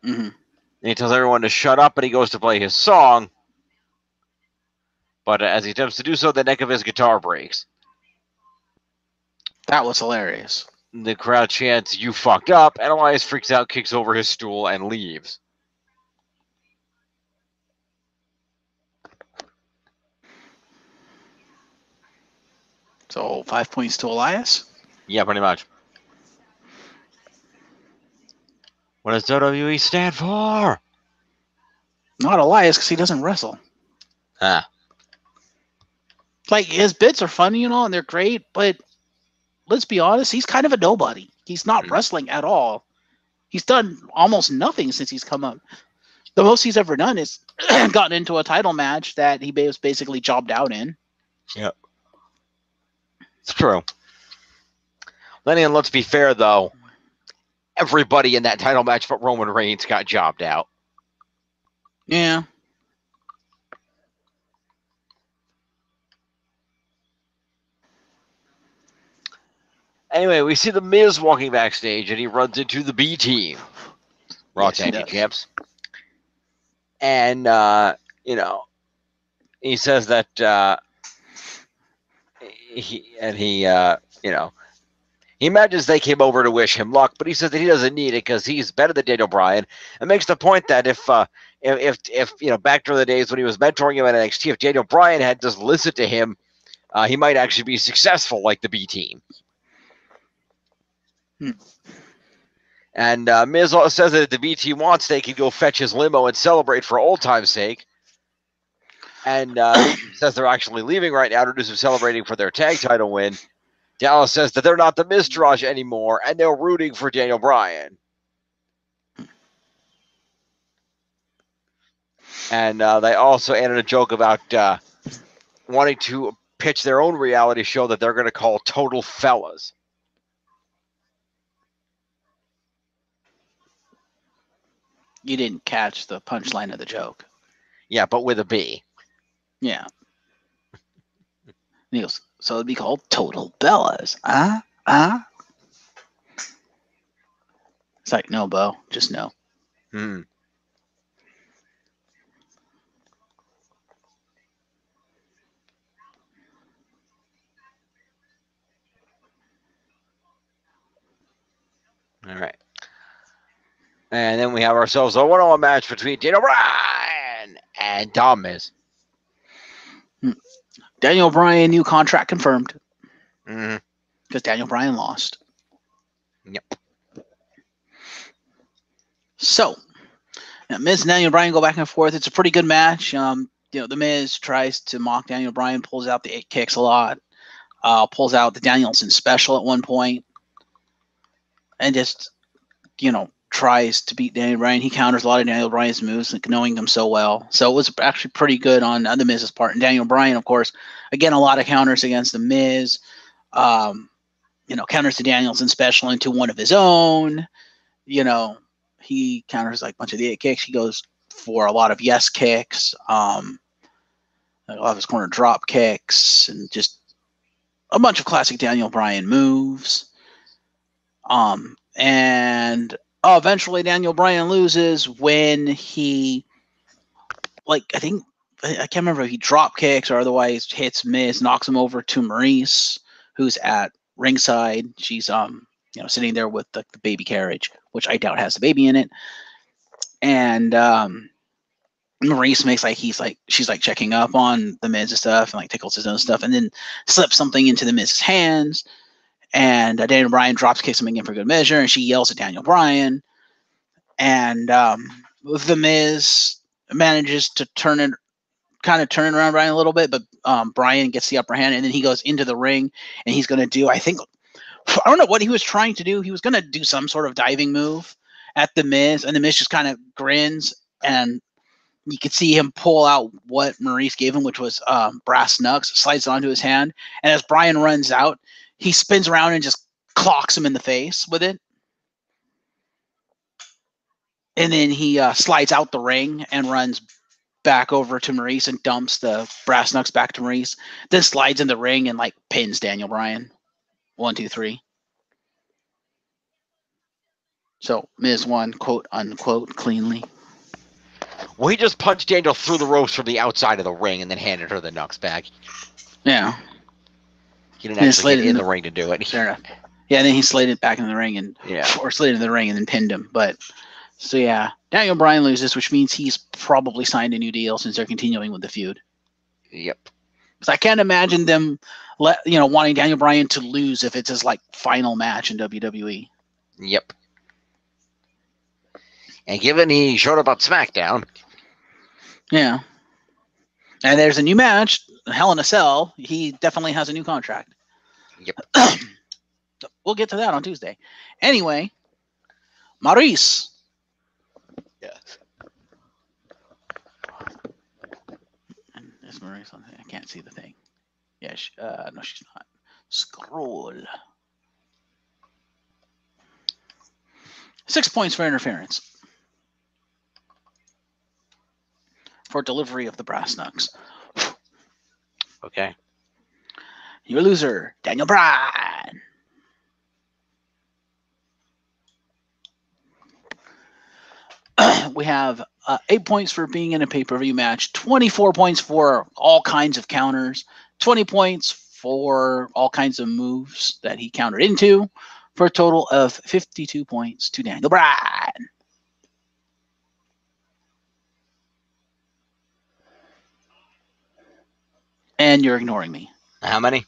Mm-hmm. And he tells everyone to shut up, and he goes to play his song. But as he attempts to do so, the neck of his guitar breaks. That was hilarious. The crowd chants, "You fucked up," and Elias freaks out, kicks over his stool, and leaves. So 5 points to Elias. Yeah, pretty much. What does WWE stand for? Not Elias, because he doesn't wrestle. Ah. Like, his bits are funny, and they're great, but let's be honest, he's kind of a nobody. He's not wrestling at all. He's done almost nothing since he's come up. The most he's ever done is gotten into a title match that he was basically jobbed out in. Yep. It's true. Then, let's be fair, though. Everybody in that title match but Roman Reigns got jobbed out. Yeah. Anyway, we see The Miz walking backstage, and he runs into the B Team. Raw Tag Team Champs. And, he says that he imagines they came over to wish him luck, but he says that he doesn't need it because he's better than Daniel Bryan, and makes the point that if back during the days when he was mentoring him at NXT, if Daniel Bryan had just listened to him, he might actually be successful like the B Team. And Miz says that if the B Team wants, they can go fetch his limo and celebrate for old time's sake. And says they're actually leaving right now to do some celebrating for their tag title win. Dallas says that they're not the Miztourage anymore, and they're rooting for Daniel Bryan. And they also added a joke about wanting to pitch their own reality show that they're going to call Total Fellas. You didn't catch the punchline of the joke. Yeah, but with a B. Yeah. He goes, so it'd be called Total Bellas. It's like, no, Bo, just no. Hmm. All right. And then we have ourselves a one-on-one match between Daniel Bryan and Dom Miz. Daniel Bryan, new contract confirmed. Mm-hmm. Because Daniel Bryan lost. Yep. So, Miz and Daniel Bryan go back and forth. It's a pretty good match. The Miz tries to mock Daniel Bryan, pulls out the 8 kicks a lot, pulls out the Danielson special at one point, and just, tries to beat Daniel Bryan. He counters a lot of Daniel Bryan's moves, knowing him so well. So it was actually pretty good on the Miz's part. And Daniel Bryan, of course, again, a lot of counters against the Miz. Counters the Danielson special into one of his own. He counters like a bunch of the 8 kicks. He goes for a lot of yes kicks, a lot of his corner drop kicks, and just a bunch of classic Daniel Bryan moves. And eventually Daniel Bryan loses when he, I can't remember if he drop kicks or otherwise hits Miz, knocks him over to Maurice, who's at ringside. She's sitting there with the baby carriage, which I doubt has the baby in it. And Maurice makes she's checking up on the Miz and stuff, and tickles his own stuff, and then slips something into the Miz's hands. And Daniel Bryan drops kicks him again for good measure, and she yells at Daniel Bryan. And the Miz manages to turn it around Bryan a little bit, but Bryan gets the upper hand, and then he goes into the ring, and he's going to do, I don't know what he was trying to do. He was going to do some sort of diving move at the Miz, and the Miz just kind of grins, and you could see him pull out what Maurice gave him, which was brass knucks, slides it onto his hand, and as Bryan runs out, he spins around and just clocks him in the face with it. And then he slides out the ring and runs back over to Maurice and dumps the brass knucks back to Maurice. Then slides in the ring and pins Daniel Bryan. 1, 2, 3. So Miz won, quote unquote, cleanly. Well, he just punched Daniel through the ropes from the outside of the ring and then handed her the knucks back. Yeah. He didn't actually get in the ring to do it. Fair enough. Yeah, and then he slid it back in the ring or slid in the ring and then pinned him. But so yeah, Daniel Bryan loses, which means he's probably signed a new deal since they're continuing with the feud. Yep. Because I can't imagine them, wanting Daniel Bryan to lose if it's his like final match in WWE. Yep. And given he showed up on SmackDown. Yeah. And there's a new match, Hell in a Cell. He definitely has a new contract. Yep. We'll get to that on Tuesday. Anyway, Maurice. Yes. Is Maurice on? I can't see the thing. Yeah, no, she's not. Scroll. 6 points for interference. For delivery of the brass knucks. Okay. Your loser, Daniel Bryan. We have 8 points for being in a pay-per-view match, 24 points for all kinds of counters, 20 points for all kinds of moves that he countered into, for a total of 52 points to Daniel Bryan. And you're ignoring me. How many?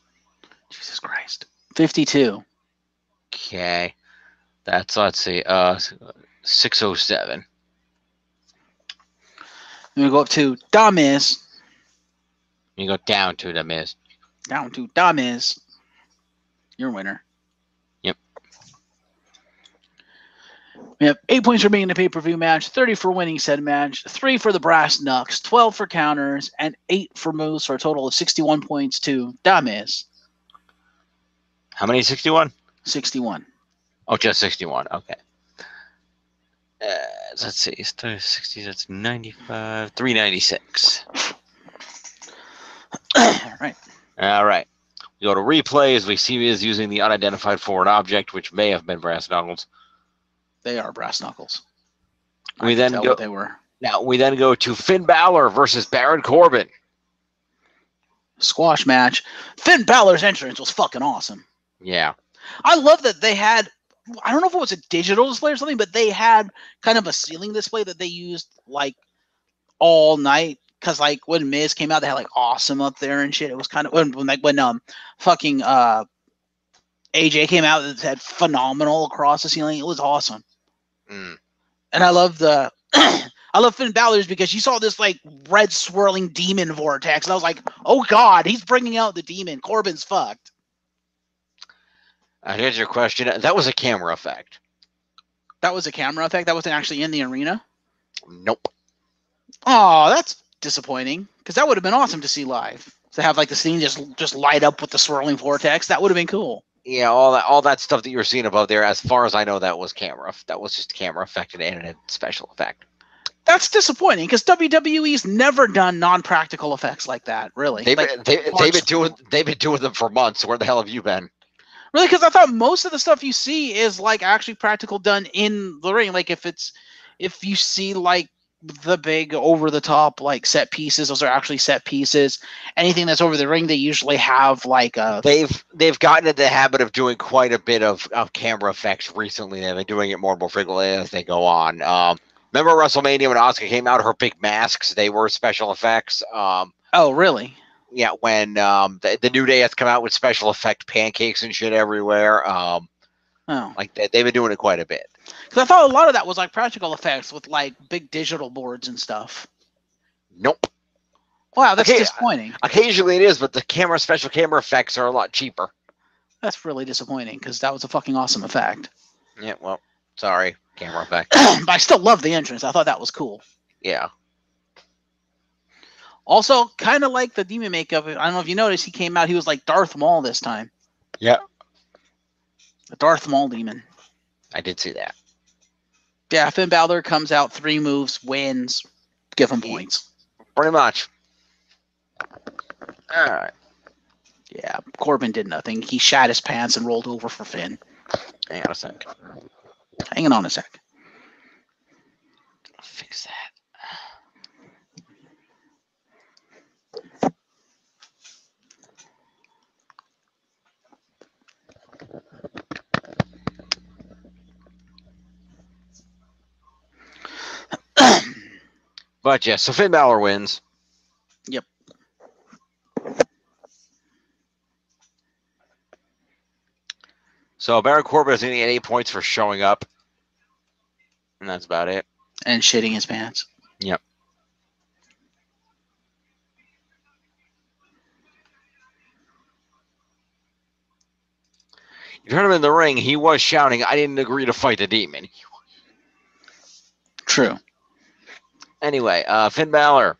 Jesus Christ. 52. Okay. That's, let's see, 607. Then we go up to Damis. You go down to the Miz. Down to Damis. Your winner. Yep. We have 8 points for being in a pay-per-view match, 30 for winning said match, 3 for the brass knucks, 12 for counters, and 8 for moves for a total of 61 points to Damis. How many? 61? 61. Oh, just 61. Okay. Let's see. 60, that's 95. 396. All right. All right. We go to replays. We see Miz using the unidentified foreign object, which may have been brass knuckles. They are brass knuckles. We then go. What they were. Now we then go to Finn Balor versus Baron Corbin. Squash match. Finn Balor's entrance was fucking awesome. Yeah. I love that they had, I don't know if it was a digital display or something, but they had kind of a ceiling display that they used like all night. Cause like when Miz came out, they had like awesome up there and shit. It was kind of when fucking AJ came out, it had phenomenal across the ceiling. It was awesome. Mm. And I love the I love Finn Balor's because you saw this like red swirling demon vortex, and I was like, oh god, he's bringing out the demon. Corbin's fucked. Here's your question. That was a camera effect. That was a camera effect. That wasn't actually in the arena. Nope. Oh, that's disappointing. Because that would have been awesome to see live. To have like the scene just light up with the swirling vortex. That would have been cool. Yeah, all that stuff that you were seeing above there, as far as I know, that was camera. That was just camera affected and a special effect. That's disappointing because WWE's never done non-practical effects like that. Really, they've been doing them for months. Where the hell have you been? Really, because I thought most of the stuff you see is like actually practical done in the ring. Like if you see like the big over the top like set pieces, those are actually set pieces. Anything that's over the ring, they usually have like a. They've gotten into the habit of doing quite a bit of camera effects recently. They've been doing it more and more frequently as they go on. Remember WrestleMania when Asuka came out, her big masks, they were special effects. Oh, really? Yeah, when the New Day has come out with special effect pancakes and shit everywhere. Like they've been doing it quite a bit. Because I thought a lot of that was like practical effects with like big digital boards and stuff. Nope. Wow, that's disappointing. Occasionally it is, but the special camera effects are a lot cheaper. That's really disappointing because that was a fucking awesome effect. Yeah, well, sorry, camera effect. But I still love the entrance. I thought that was cool. Yeah. Also, kind of like the demon makeup. I don't know if you noticed, he came out, he was like Darth Maul this time. Yeah. The Darth Maul demon. I did see that. Yeah, Finn Balor comes out, 3 moves, wins, give him points. Pretty much. All right. Yeah, Corbin did nothing. He shat his pants and rolled over for Finn. Hang on a sec. Hang on a sec. I'll fix that. But yes, so Finn Balor wins. Yep. So Baron Corbin is going to get 8 points for showing up. And that's about it. And shitting his pants. Yep. You heard him in the ring. He was shouting, "I didn't agree to fight the demon." True. Anyway, Finn Balor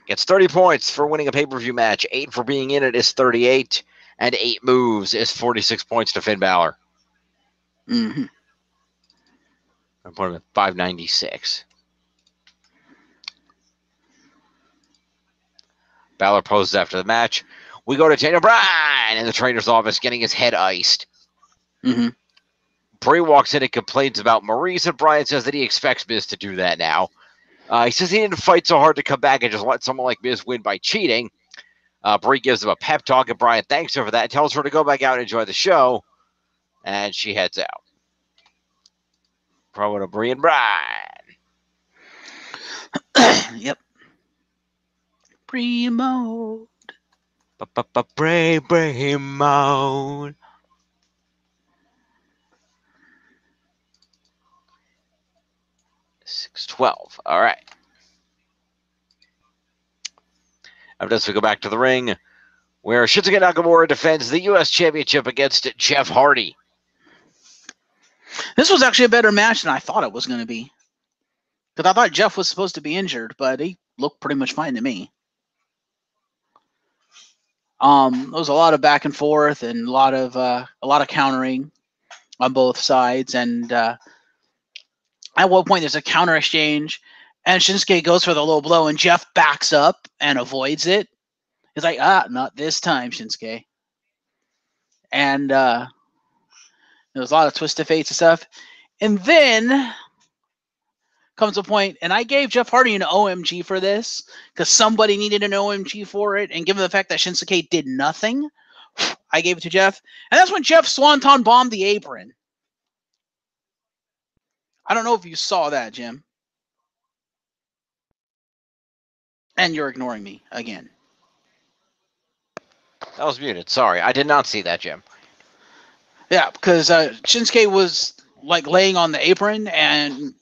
gets 30 points for winning a pay-per-view match. 8 for being in it is 38. And 8 moves is 46 points to Finn Balor. Mm-hmm. I put him at 596. Balor poses after the match. We go to Daniel Bryan in the trainer's office getting his head iced. Mm-hmm. Bray walks in and complains about Maurice, and Bryan says that he expects Miz to do that now. He says he didn't fight so hard to come back and just let someone like Miz win by cheating. Bray gives him a pep talk, and Bryan thanks her for that and tells her to go back out and enjoy the show. And she heads out. Promo to Bray and Bryan. Yep. Primo. Bray mode. $6.12. All right. After this, we go back to the ring where Shinsuke Nakamura defends the U.S. Championship against Jeff Hardy. This was actually a better match than I thought it was going to be. Because I thought Jeff was supposed to be injured, but he looked pretty much fine to me. There was a lot of back and forth and a lot of countering on both sides. And at one point, there's a counter exchange, and Shinsuke goes for the low blow, and Jeff backs up and avoids it. He's like, not this time, Shinsuke. And there was a lot of twisted fates and stuff. And then comes a point, and I gave Jeff Hardy an OMG for this because somebody needed an OMG for it. And given the fact that Shinsuke did nothing, I gave it to Jeff. And that's when Jeff Swanton bombed the apron. I don't know if you saw that, Jim. And you're ignoring me again. That was muted. Sorry, I did not see that, Jim. Yeah, because Shinsuke was like laying on the apron, and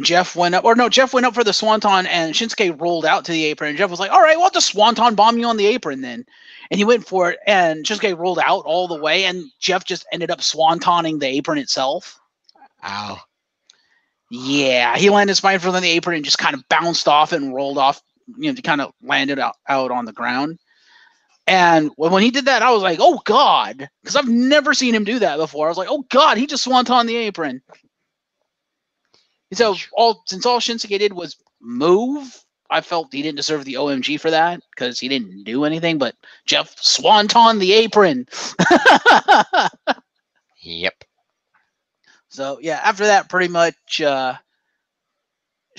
Jeff went up for the Swanton, and Shinsuke rolled out to the apron. And Jeff was like, "All right, well, I'll just Swanton bomb you on the apron then." And he went for it, and Shinsuke rolled out all the way, and Jeff just ended up Swantoning the apron itself. Ow. Yeah, he landed spine first on the apron and just kind of bounced off and rolled off, kind of landed out on the ground. And when he did that, I was like, oh, God, because I've never seen him do that before. I was like, oh, God, he just swanton the apron. So since all Shinsuke did was move, I felt he didn't deserve the OMG for that because he didn't do anything, but Jeff swanton the apron. Yep. So, yeah, after that, pretty much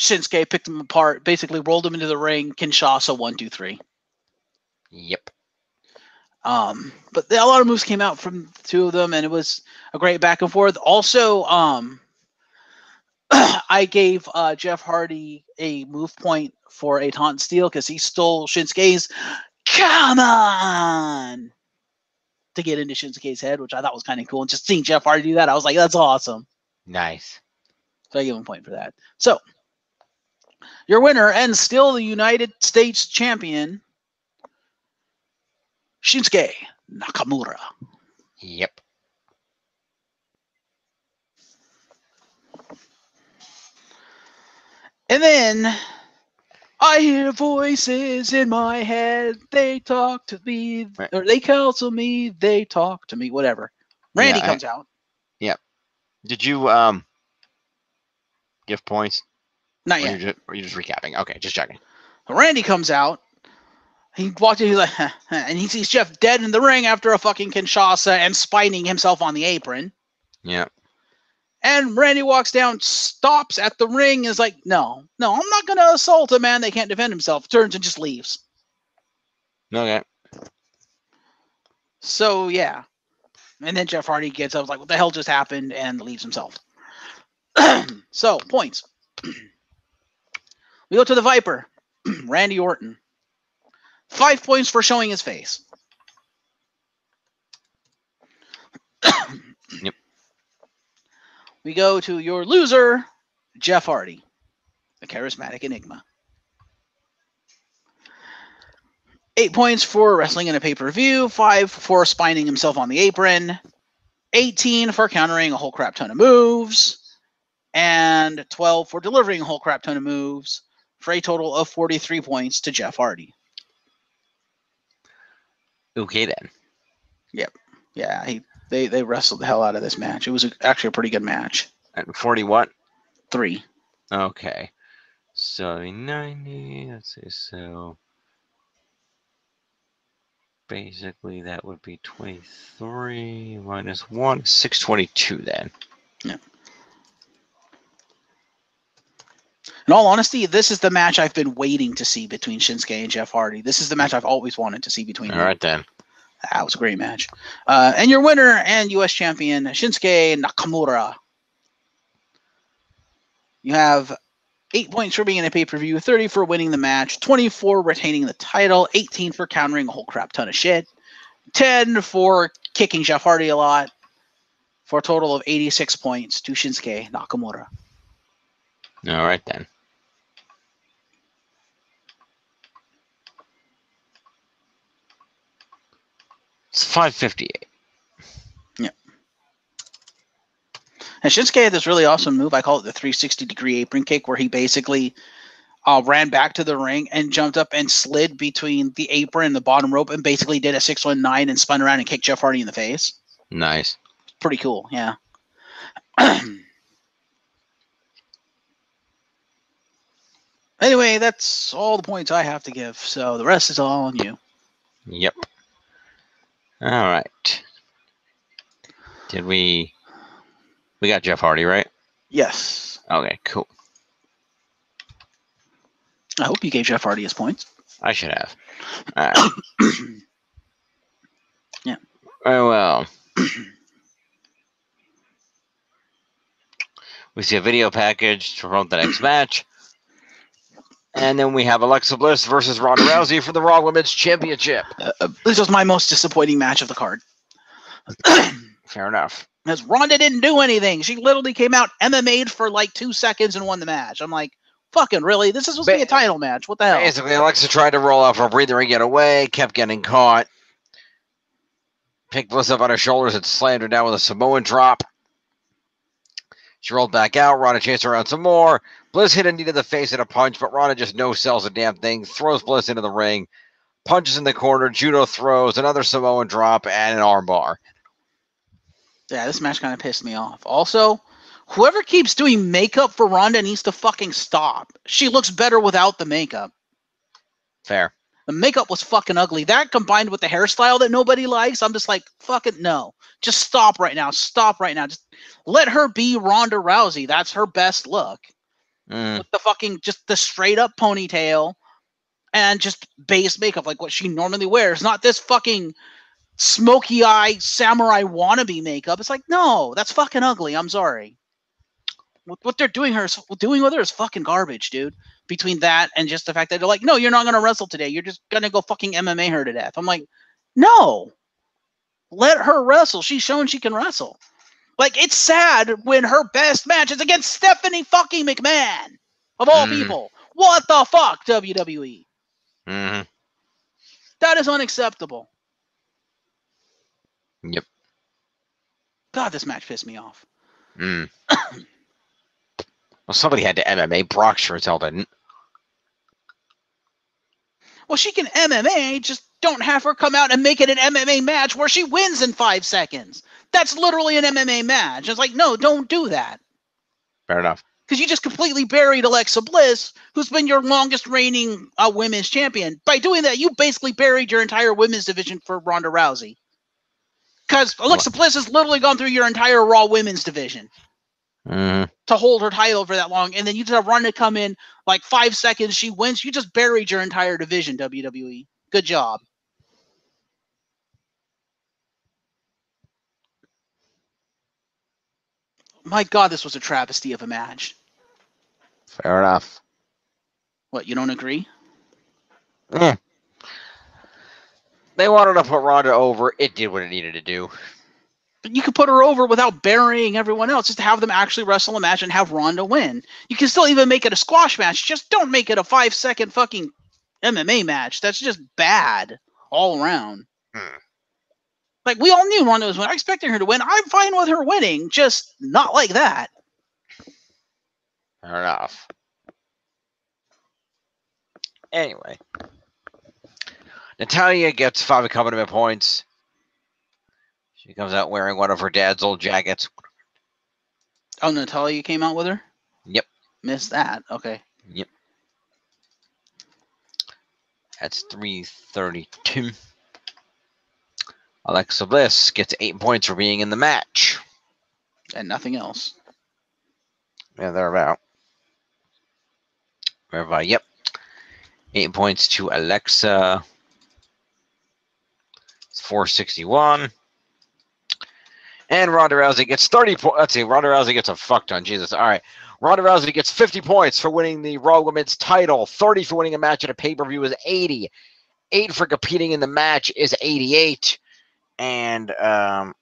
Shinsuke picked him apart, basically rolled him into the ring, Kinshasa 1, 2, 3. Yep. But a lot of moves came out from the two of them, and it was a great back and forth. Also, I gave Jeff Hardy a move point for a taunt steal because he stole Shinsuke's "Come on" to get into Shinsuke's head, which I thought was kind of cool. And just seeing Jeff Hardy do that, I was like, that's awesome. Nice. So I give him a point for that. So, your winner and still the United States champion, Shinsuke Nakamura. Yep. And then I hear voices in my head. They talk to me, or they counsel me. They talk to me. Whatever. Randy comes out. Yep. Did you give points? Not yet. Or you just recapping? Okay, just checking. Randy comes out. He walked in. He's like, and he sees Jeff dead in the ring after a fucking Kinshasa and spining himself on the apron. Yeah. And Randy walks down, stops at the ring, and is like, no, I'm not going to assault a man that can't defend himself. Turns and just leaves. Okay. So, yeah. And then Jeff Hardy gets up, like, what the hell just happened, and leaves himself. So, points. We go to the Viper, Randy Orton. 5 points for showing his face. Yep. We go to your loser, Jeff Hardy, the charismatic enigma. 8 points for wrestling in a pay-per-view, 5 for spining himself on the apron, 18 for countering a whole crap ton of moves, and 12 for delivering a whole crap ton of moves, for a total of 43 points to Jeff Hardy. Okay, then. Yep. Yeah, they wrestled the hell out of this match. It was actually a pretty good match. At 40 what? 3. Okay. So 90, let's see, so basically that would be 23 minus 1, 622 then. Yeah. In all honesty, this is the match I've been waiting to see between Shinsuke and Jeff Hardy. This is the match I've always wanted to see between them. All right, then. That was a great match. And your winner and U.S. champion, Shinsuke Nakamura. You have 8 points for being in a pay-per-view, 30 for winning the match, 24 retaining the title, 18 for countering a whole crap ton of shit, 10 for kicking Jeff Hardy a lot, for a total of 86 points to Shinsuke Nakamura. All right, then. It's 558. Yeah. And Shinsuke had this really awesome move. I call it the 360-degree apron kick, where he basically ran back to the ring and jumped up and slid between the apron and the bottom rope and basically did a 619 and spun around and kicked Jeff Hardy in the face. Nice. Pretty cool, yeah. Anyway, that's all the points I have to give, so the rest is all on you. Yep. All right. Did we got Jeff Hardy, right? Yes. Okay, cool. I hope you gave Jeff Hardy his points. I should have. All right. Yeah. Very well. We see a video package to promote the next match. And then we have Alexa Bliss versus Ronda Rousey for the Raw Women's Championship. This was my most disappointing match of the card. Fair enough. Because Ronda didn't do anything. She literally came out MMA'd for like 2 seconds and won the match. I'm like, fucking really? This is supposed to be a title match. What the hell? Basically, Alexa tried to roll out for a breather and get away, kept getting caught. Picked Bliss up on her shoulders and slammed her down with a Samoan drop. She rolled back out. Ronda chased her around some more. Bliss hit a knee to the face and a punch, but Ronda just no-sells a damn thing, throws Bliss into the ring, punches in the corner, judo throws, another Samoan drop, and an armbar. Yeah, this match kind of pissed me off. Also, whoever keeps doing makeup for Ronda needs to fucking stop. She looks better without the makeup. Fair. The makeup was fucking ugly. That combined with the hairstyle that nobody likes, I'm just like, fucking no. Just stop right now. Stop right now. Just let her be Ronda Rousey. That's her best look. With the fucking, just the straight up ponytail and just base makeup like what she normally wears. Not this fucking smoky eye samurai wannabe makeup. It's like, no, that's fucking ugly. I'm sorry. What they're doing with her is fucking garbage, dude. Between that and just the fact that they're like, no, you're not gonna wrestle today. You're just gonna go fucking MMA her to death. I'm like, no. Let her wrestle. She's shown she can wrestle. Like, it's sad when her best match is against Stephanie fucking McMahon. Of all people. What the fuck, WWE? Mm-hmm. That is unacceptable. Yep. God, this match pissed me off. Well, somebody had to MMA. Brock sure as hell didn't. Well, she can MMA, just don't have her come out and make it an MMA match where she wins in 5 seconds. That's literally an MMA match. It's like, no, don't do that. Fair enough. Because you just completely buried Alexa Bliss, who's been your longest reigning women's champion. By doing that, you basically buried your entire women's division for Ronda Rousey. Because Alexa Bliss has literally gone through your entire Raw women's division to hold her title for that long. And then you just have Ronda come in like 5 seconds, she wins. You just buried your entire division, WWE. Good job. My God, this was a travesty of a match. Fair enough. What, you don't agree? Eh. They wanted to put Ronda over. It did what it needed to do. But you could put her over without burying everyone else. Just to have them actually wrestle a match and have Ronda win. You can still even make it a squash match. Just don't make it a 5-second fucking MMA match. That's just bad all around. Like, we all knew Ronda was winning. I expected her to win. I'm fine with her winning, just not like that. Fair enough. Anyway. Natalya gets 5 accompaniment points. She comes out wearing one of her dad's old jackets. Oh, Natalya came out with her? Yep. Missed that. Okay. Yep. That's 332. Alexa Bliss gets 8 points for being in the match. And nothing else. Yeah, they're about. Everybody, yep. 8 points to Alexa. It's 461. And Ronda Rousey gets 30 points. Let's see, Ronda Rousey gets a fuck ton. Jesus. All right. Ronda Rousey gets 50 points for winning the Raw Women's title. 30 for winning a match at a pay-per-view is 80. 8 for competing in the match is 88. And, God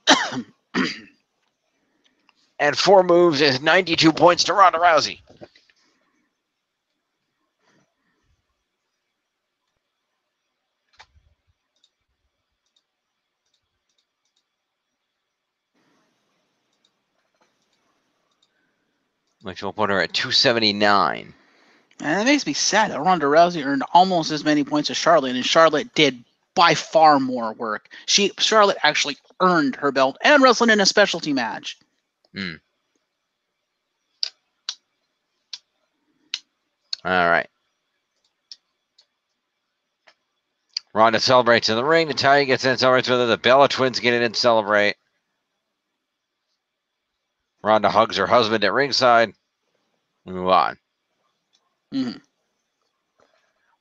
damn. And 4 moves is 92 points to Ronda Rousey. Which will put her at 279. And it makes me sad that Ronda Rousey earned almost as many points as Charlotte, and Charlotte did by far more work. Charlotte actually earned her belt and wrestled in a specialty match. All right. Ronda celebrates in the ring. Natalya gets in and celebrates with her. The Bella twins get in and celebrate. Ronda hugs her husband at ringside. We move on. Mm-hmm.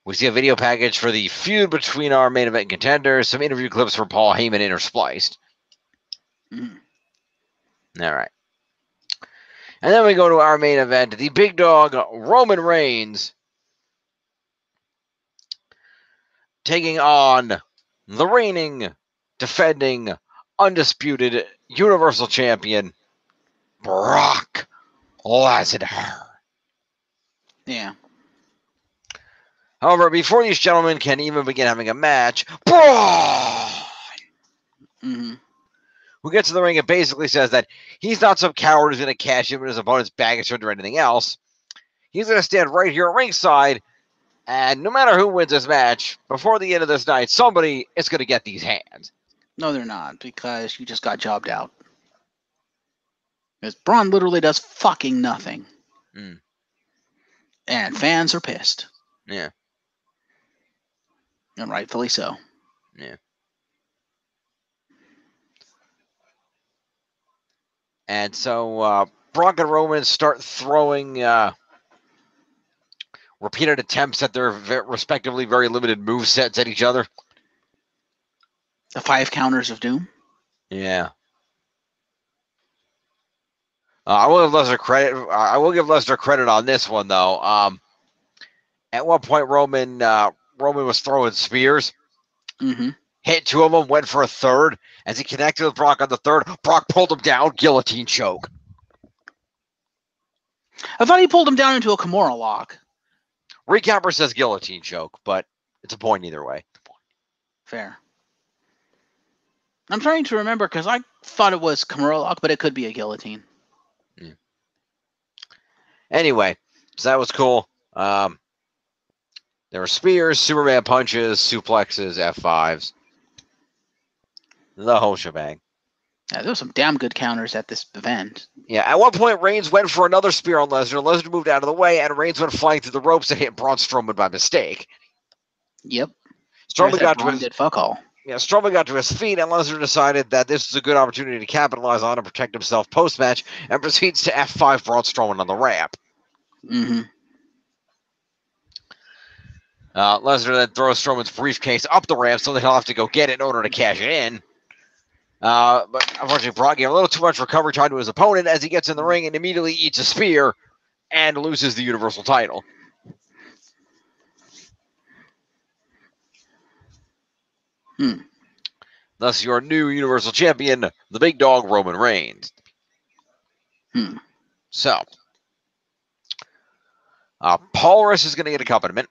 We see a video package for the feud between our main event contenders. Some interview clips from Paul Heyman interspliced. Mm-hmm. All right. And then we go to our main event. The big dog, Roman Reigns, taking on the reigning, defending, undisputed Universal Champion, Brock Lesnar. Yeah. However, before these gentlemen can even begin having a match, Braun, who gets in the ring and basically says that he's not some coward who's going to cash in with his opponent's baggage or anything else. He's going to stand right here at ringside, and no matter who wins this match, before the end of this night, somebody is going to get these hands. No, they're not, because you just got jobbed out. Because Braun literally does fucking nothing. And fans are pissed. Yeah. And rightfully so. Yeah. And so Brock and Roman start throwing repeated attempts at their respectively very limited movesets at each other. The 5 counters of doom? Yeah. I will give Lesnar credit. I will give Lesnar credit on this one, though. At one point, Roman was throwing spears. Mm-hmm. Hit 2 of them, went for a third. As he connected with Brock on the third, Brock pulled him down, guillotine choke. I thought he pulled him down into a Kimura lock. Recapper says guillotine choke, but it's a point either way. Fair. I'm trying to remember because I thought it was Kimura lock, but it could be a guillotine. Yeah. Anyway, so that was cool. There were spears, Superman punches, suplexes, F5s. The whole shebang. Yeah, there were some damn good counters at this event. Yeah, at one point, Reigns went for another spear on Lesnar. Lesnar moved out of the way, and Reigns went flying through the ropes and hit Braun Strowman by mistake. Yep. Strowman got Braun did fuck all. Yeah, Strowman got to his feet, and Lesnar decided that this was a good opportunity to capitalize on and protect himself post-match, and proceeds to F5 Braun Strowman on the ramp. Mm-hmm. Lesnar then throws Strowman's briefcase up the ramp so that he'll have to go get it in order to cash it in. But unfortunately, Brock gave a little too much recovery time to his opponent as he gets in the ring and immediately eats a spear and loses the Universal title. Thus, your new Universal Champion, the big dog, Roman Reigns. So, Paul Rush is going to get accompaniment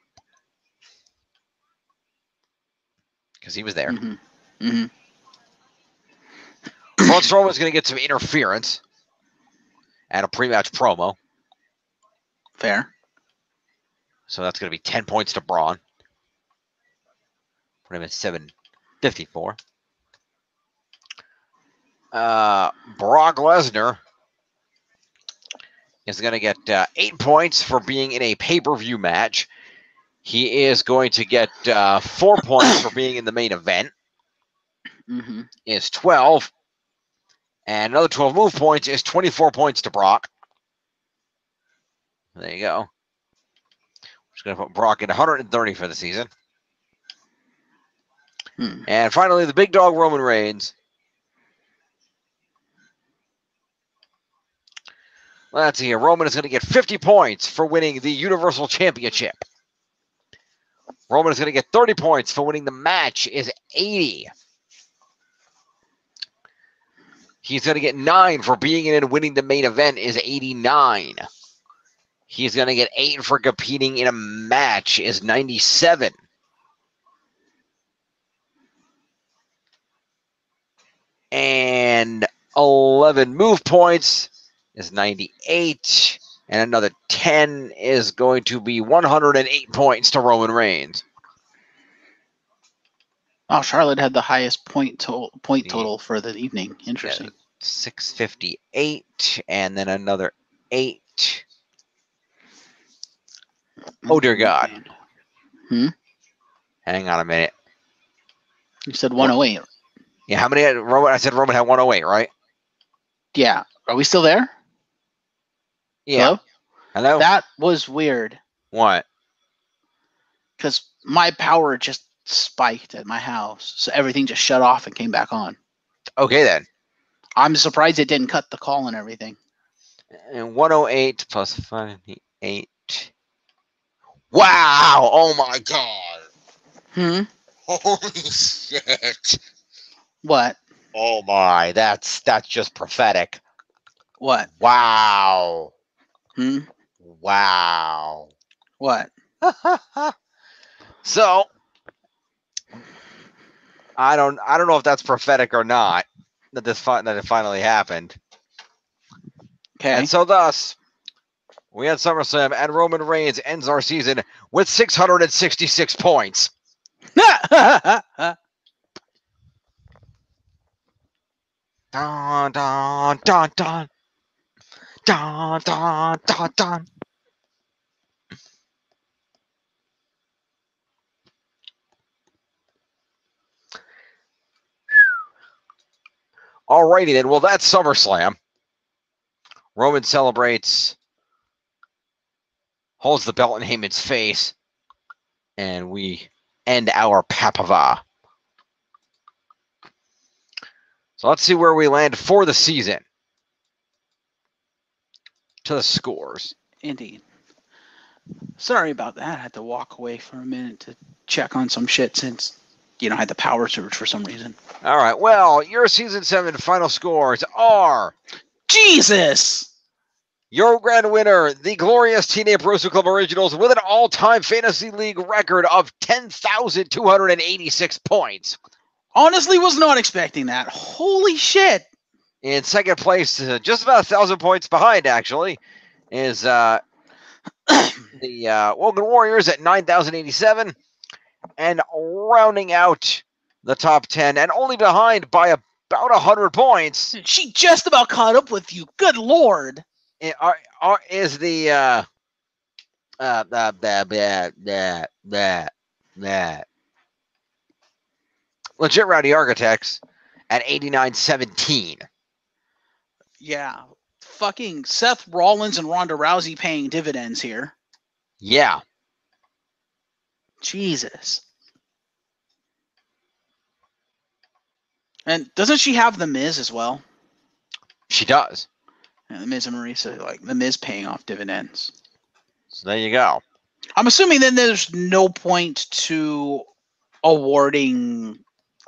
because he was there. Braun Strowman is going to get some interference and a pre-match promo. Fair. So that's going to be 10 points to Braun. Put him at 754. Brock Lesnar is going to get 8 points for being in a pay-per-view match. He is going to get 4 points for being in the main event. Is 12. And another 12 move points is 24 points to Brock. There you go. Just going to put Brock at 130 for the season. And finally, the big dog, Roman Reigns. Let's see here. Roman is going to get 50 points for winning the Universal Championship. Roman is going to get 30 points for winning the match, is 80. He's going to get 9 for being in and winning the main event, is 89. He's going to get 8 for competing in a match, is 97. And 11 move points is 98. And another 10 is going to be 108 points to Roman Reigns. Oh, Charlotte had the highest point total for the evening. Interesting. 658, and then another 8. Oh, dear God. Hang on a minute. You said 108. Yeah, how many had Roman? I said Roman had 108, right? Yeah. Are we still there? Yeah. Hello? That was weird. What? Because my power just spiked at my house. So everything just shut off and came back on. Okay, then. I'm surprised it didn't cut the call and everything. And 108 plus 58. Wow! Oh, my God. Holy shit. What? Oh, my. That's just prophetic. What? Wow. Wow. What? So, I don't know if that's prophetic or not, that it finally happened. Okay. And so thus, we had SummerSlam, and Roman Reigns ends our season with 666 points. Dun, dun, dun, dun. Dun, dun, dun, dun. Alrighty then. Well, that's SummerSlam. Roman celebrates, holds the belt in Heyman's face, and we end our Papava. So let's see where we land for the season. To the scores. Indeed. Sorry about that. I had to walk away for a minute to check on some shit since, I had the power surge for some reason. All right. Well, your Season 7 final scores are... Jesus! Your grand winner, the glorious Teenage Brosco Club Originals, with an all-time Fantasy League record of 10,286 points. Honestly, was not expecting that. Holy shit! In second place, just about 1,000 points behind, actually, is the Wogan Warriors at 9,087. And rounding out the top 10, and only behind by about 100 points. She just about caught up with you. Good Lord. Is the Legit Rowdy Architects at 89.17. Yeah. Fucking Seth Rollins and Ronda Rousey paying dividends here. Yeah. Jesus. And doesn't she have The Miz as well? She does. And the Miz and Marisa, like the Miz paying off dividends. So there you go. I'm assuming then there's no point to awarding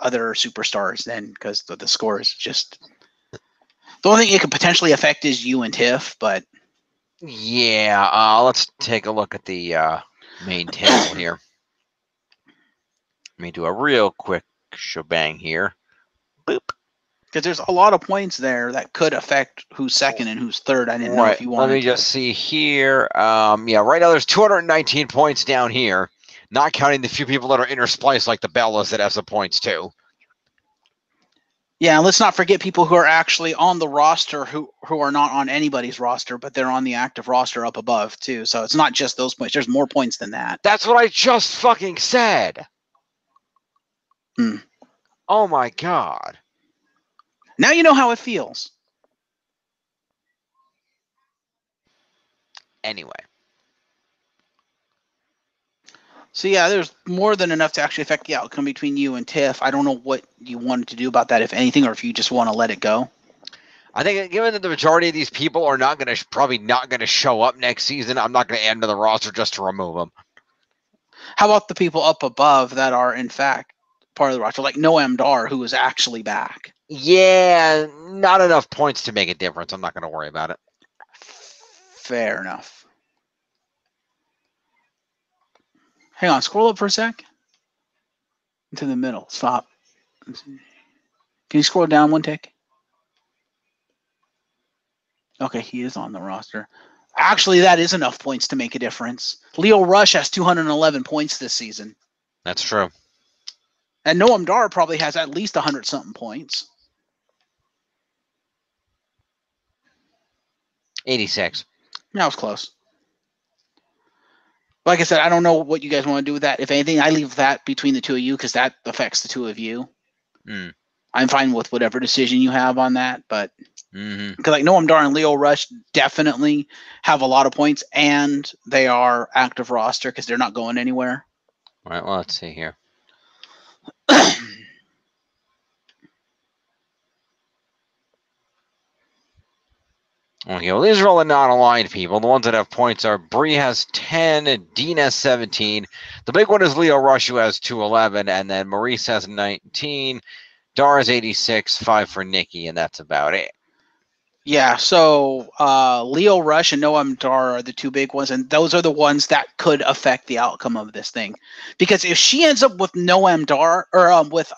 other superstars then, because the score is just the only thing it could potentially affect is you and Tiff, but Yeah, let's take a look at the main table here. Let me do a real quick shebang here. Boop. because there's a lot of points there that could affect who's second and who's third. I didn't know if you wanted Let me just see here. Yeah, right now there's 219 points down here, not counting the few people that are interspliced like the Bellas that have some points too. Yeah, and let's not forget people who are actually on the roster who are not on anybody's roster, but they're on the active roster up above too. So it's not just those points. There's more points than that. That's what I just fucking said. Oh my god. Now you know how it feels. Anyway. So yeah, there's more than enough to actually affect the outcome between you and Tiff. I don't know what you wanted to do about that, if anything, or if you just want to let it go. I think given that the majority of these people are probably not going to show up next season, I'm not going to add them to the roster just to remove them. How about the people up above that are in fact part of the roster, like Noam Dar, who is actually back? Yeah, not enough points to make a difference. I'm not going to worry about it. Fair enough. Hang on, scroll up for a sec. Into the middle. Stop. Can you scroll down one tick? Okay, he is on the roster. Actually, that is enough points to make a difference. Leo Rush has 211 points this season. That's true. And Noam Dar probably has at least 100-something points. 86. That was close. Like I said, I don't know what you guys want to do with that. If anything, I leave that between the two of you because that affects the two of you. I'm fine with whatever decision you have on that, but because like Noam Dar and Leo Rush definitely have a lot of points, and they are active roster because they're not going anywhere. All right, well, let's see here. Okay, well, these are all the non-aligned people. The ones that have points are Bree has 10, Dean has 17. The big one is Leo Rush, who has 211, and then Maurice has 19. Dar has 86, 5 for Nikki, and that's about it. Yeah, so Leo Rush and Noam Dar are the two big ones, and those are the ones that could affect the outcome of this thing. Because if she ends up with Noam Dar or with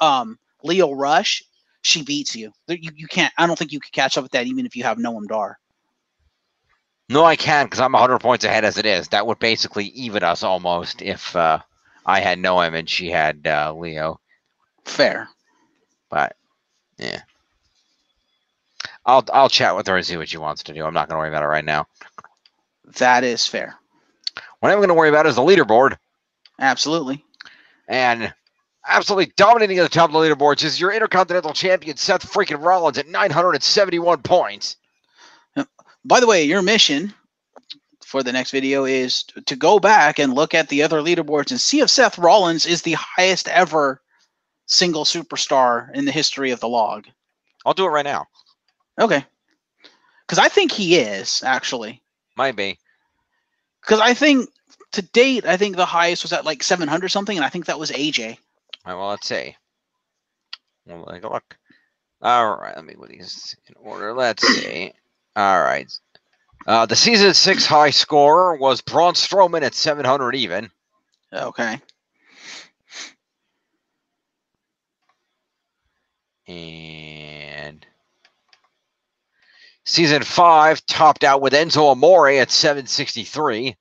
Leo Rush, she beats you. You can't. I don't think you could catch up with that, even if you have Noam Dar. No, I can't, because I'm 100 points ahead as it is. That would basically even us almost if I had Noam and she had Leo. Fair. But, yeah. I'll chat with her and see what she wants to do. I'm not going to worry about it right now. That is fair. What I'm going to worry about is the leaderboard. Absolutely. And absolutely dominating at the top of the leaderboards is your Intercontinental Champion, Seth freaking Rollins, at 971 points. By the way, your mission for the next video is to go back and look at the other leaderboards and see if Seth Rollins is the highest ever single superstar in the history of the log. I'll do it right now. Okay. Because I think he is, actually. Might be. Because I think, to date, I think the highest was at like 700 something, and I think that was AJ. All right, well, let's see. We'll take a look. All right, let me put these in order. Let's see. All right. The season 6 high scorer was Braun Strowman at 700 even. Okay. And season 5 topped out with Enzo Amore at 763.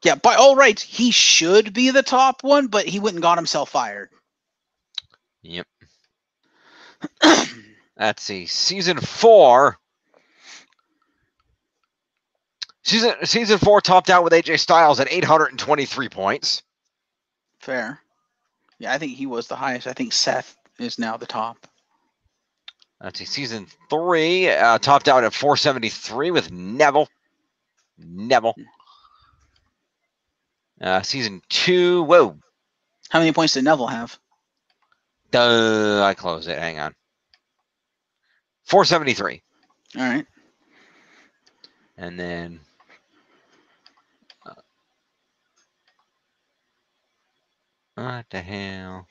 Yeah, by all rights, he should be the top one, but he went and got himself fired. Yep. Let's see. Season 4. Season 4 topped out with AJ Styles at 823 points. Fair. Yeah, I think he was the highest. I think Seth is now the top. Let's see. Season 3 topped out at 473 with Neville. Season 2. Whoa. How many points did Neville have? I closed it. Hang on. 473. All right. And then what the hell?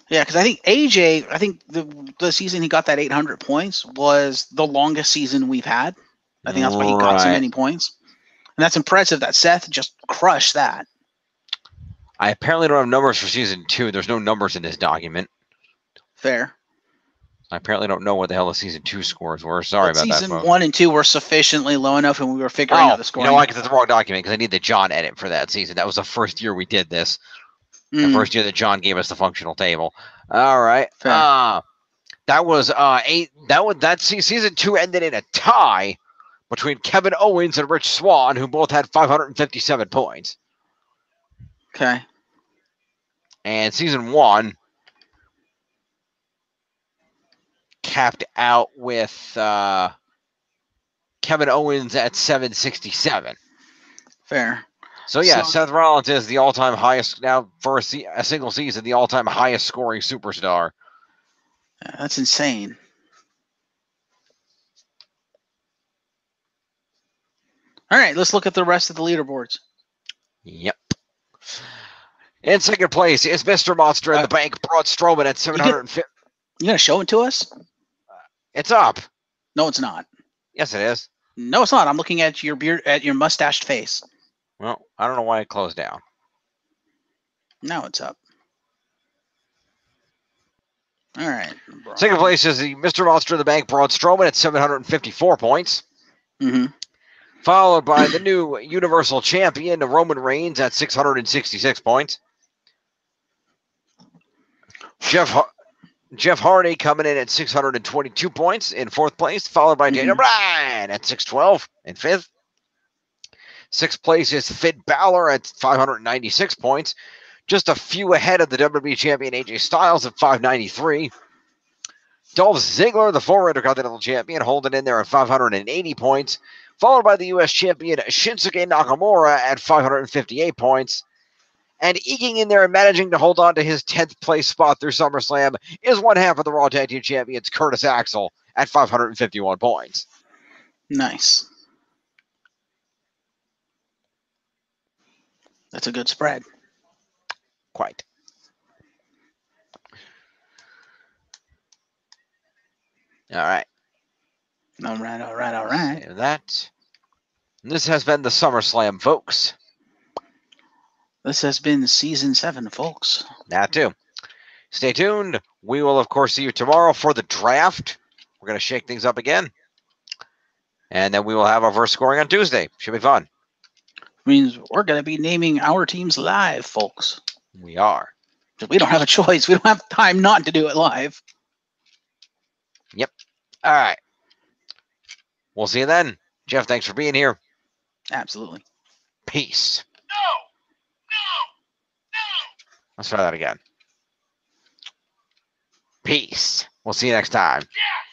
Yeah, because I think AJ, the season he got that 800 points was the longest season we've had. I think that's why he got so many points. And that's impressive that Seth just crushed that. I apparently don't have numbers for season 2. There's no numbers in this document. Fair. I apparently don't know what the hell the season 2 scores were. Sorry about that, Season folks. 1 and 2 were sufficiently low enough, and we were figuring out the scoring. You know why? Because it's the wrong document. Because I need the John edit for that season. That was the first year we did this. The first year that John gave us the functional table. All right. That was season 2 ended in a tie between Kevin Owens and Rich Swann, who both had 557 points. Okay. And season 1 capped out with Kevin Owens at 767. Fair. So yeah, Seth Rollins is the all-time highest now for a single season, the all-time highest scoring superstar. Yeah, that's insane. All right, let's look at the rest of the leaderboards. Yep. In second place is Mr. Monster in the Bank, Braun Strowman at 750. You gonna show it to us? It's up. No, it's not. Yes, it is. No, it's not. I'm looking at your beard, at your mustached face. Well, I don't know why it closed down. Now it's up. All right. Second place is the Mr. Monster in the Bank, Braun Strowman at 754 points. Mm-hmm. Followed by the new Universal Champion, Roman Reigns, at 666 points. Jeff Hardy coming in at 622 points in fourth place, followed by Daniel Bryan at 612 in fifth. Sixth place is Finn Balor at 596 points, just a few ahead of the WWE Champion AJ Styles at 593. Dolph Ziggler, the former Intercontinental Champion, holding in there at 580 points, followed by the U.S. Champion Shinsuke Nakamura at 558 points. And eking in there and managing to hold on to his 10th place spot through SummerSlam is one half of the Raw Tag Team Champions, Curtis Axel, at 551 points. Nice. That's a good spread. Quite. All right. All right. Save that. This has been the SummerSlam, folks. This has been Season 7, folks. That too. Stay tuned. We will, of course, see you tomorrow for the draft. We're going to shake things up again. And then we will have our first scoring on Tuesday. Should be fun. Means we're going to be naming our teams live, folks. We are. We don't have a choice. We don't have time not to do it live. Yep. All right. We'll see you then. Jeff, thanks for being here. Absolutely. Peace. Let's try that again. Peace. We'll see you next time. Yeah.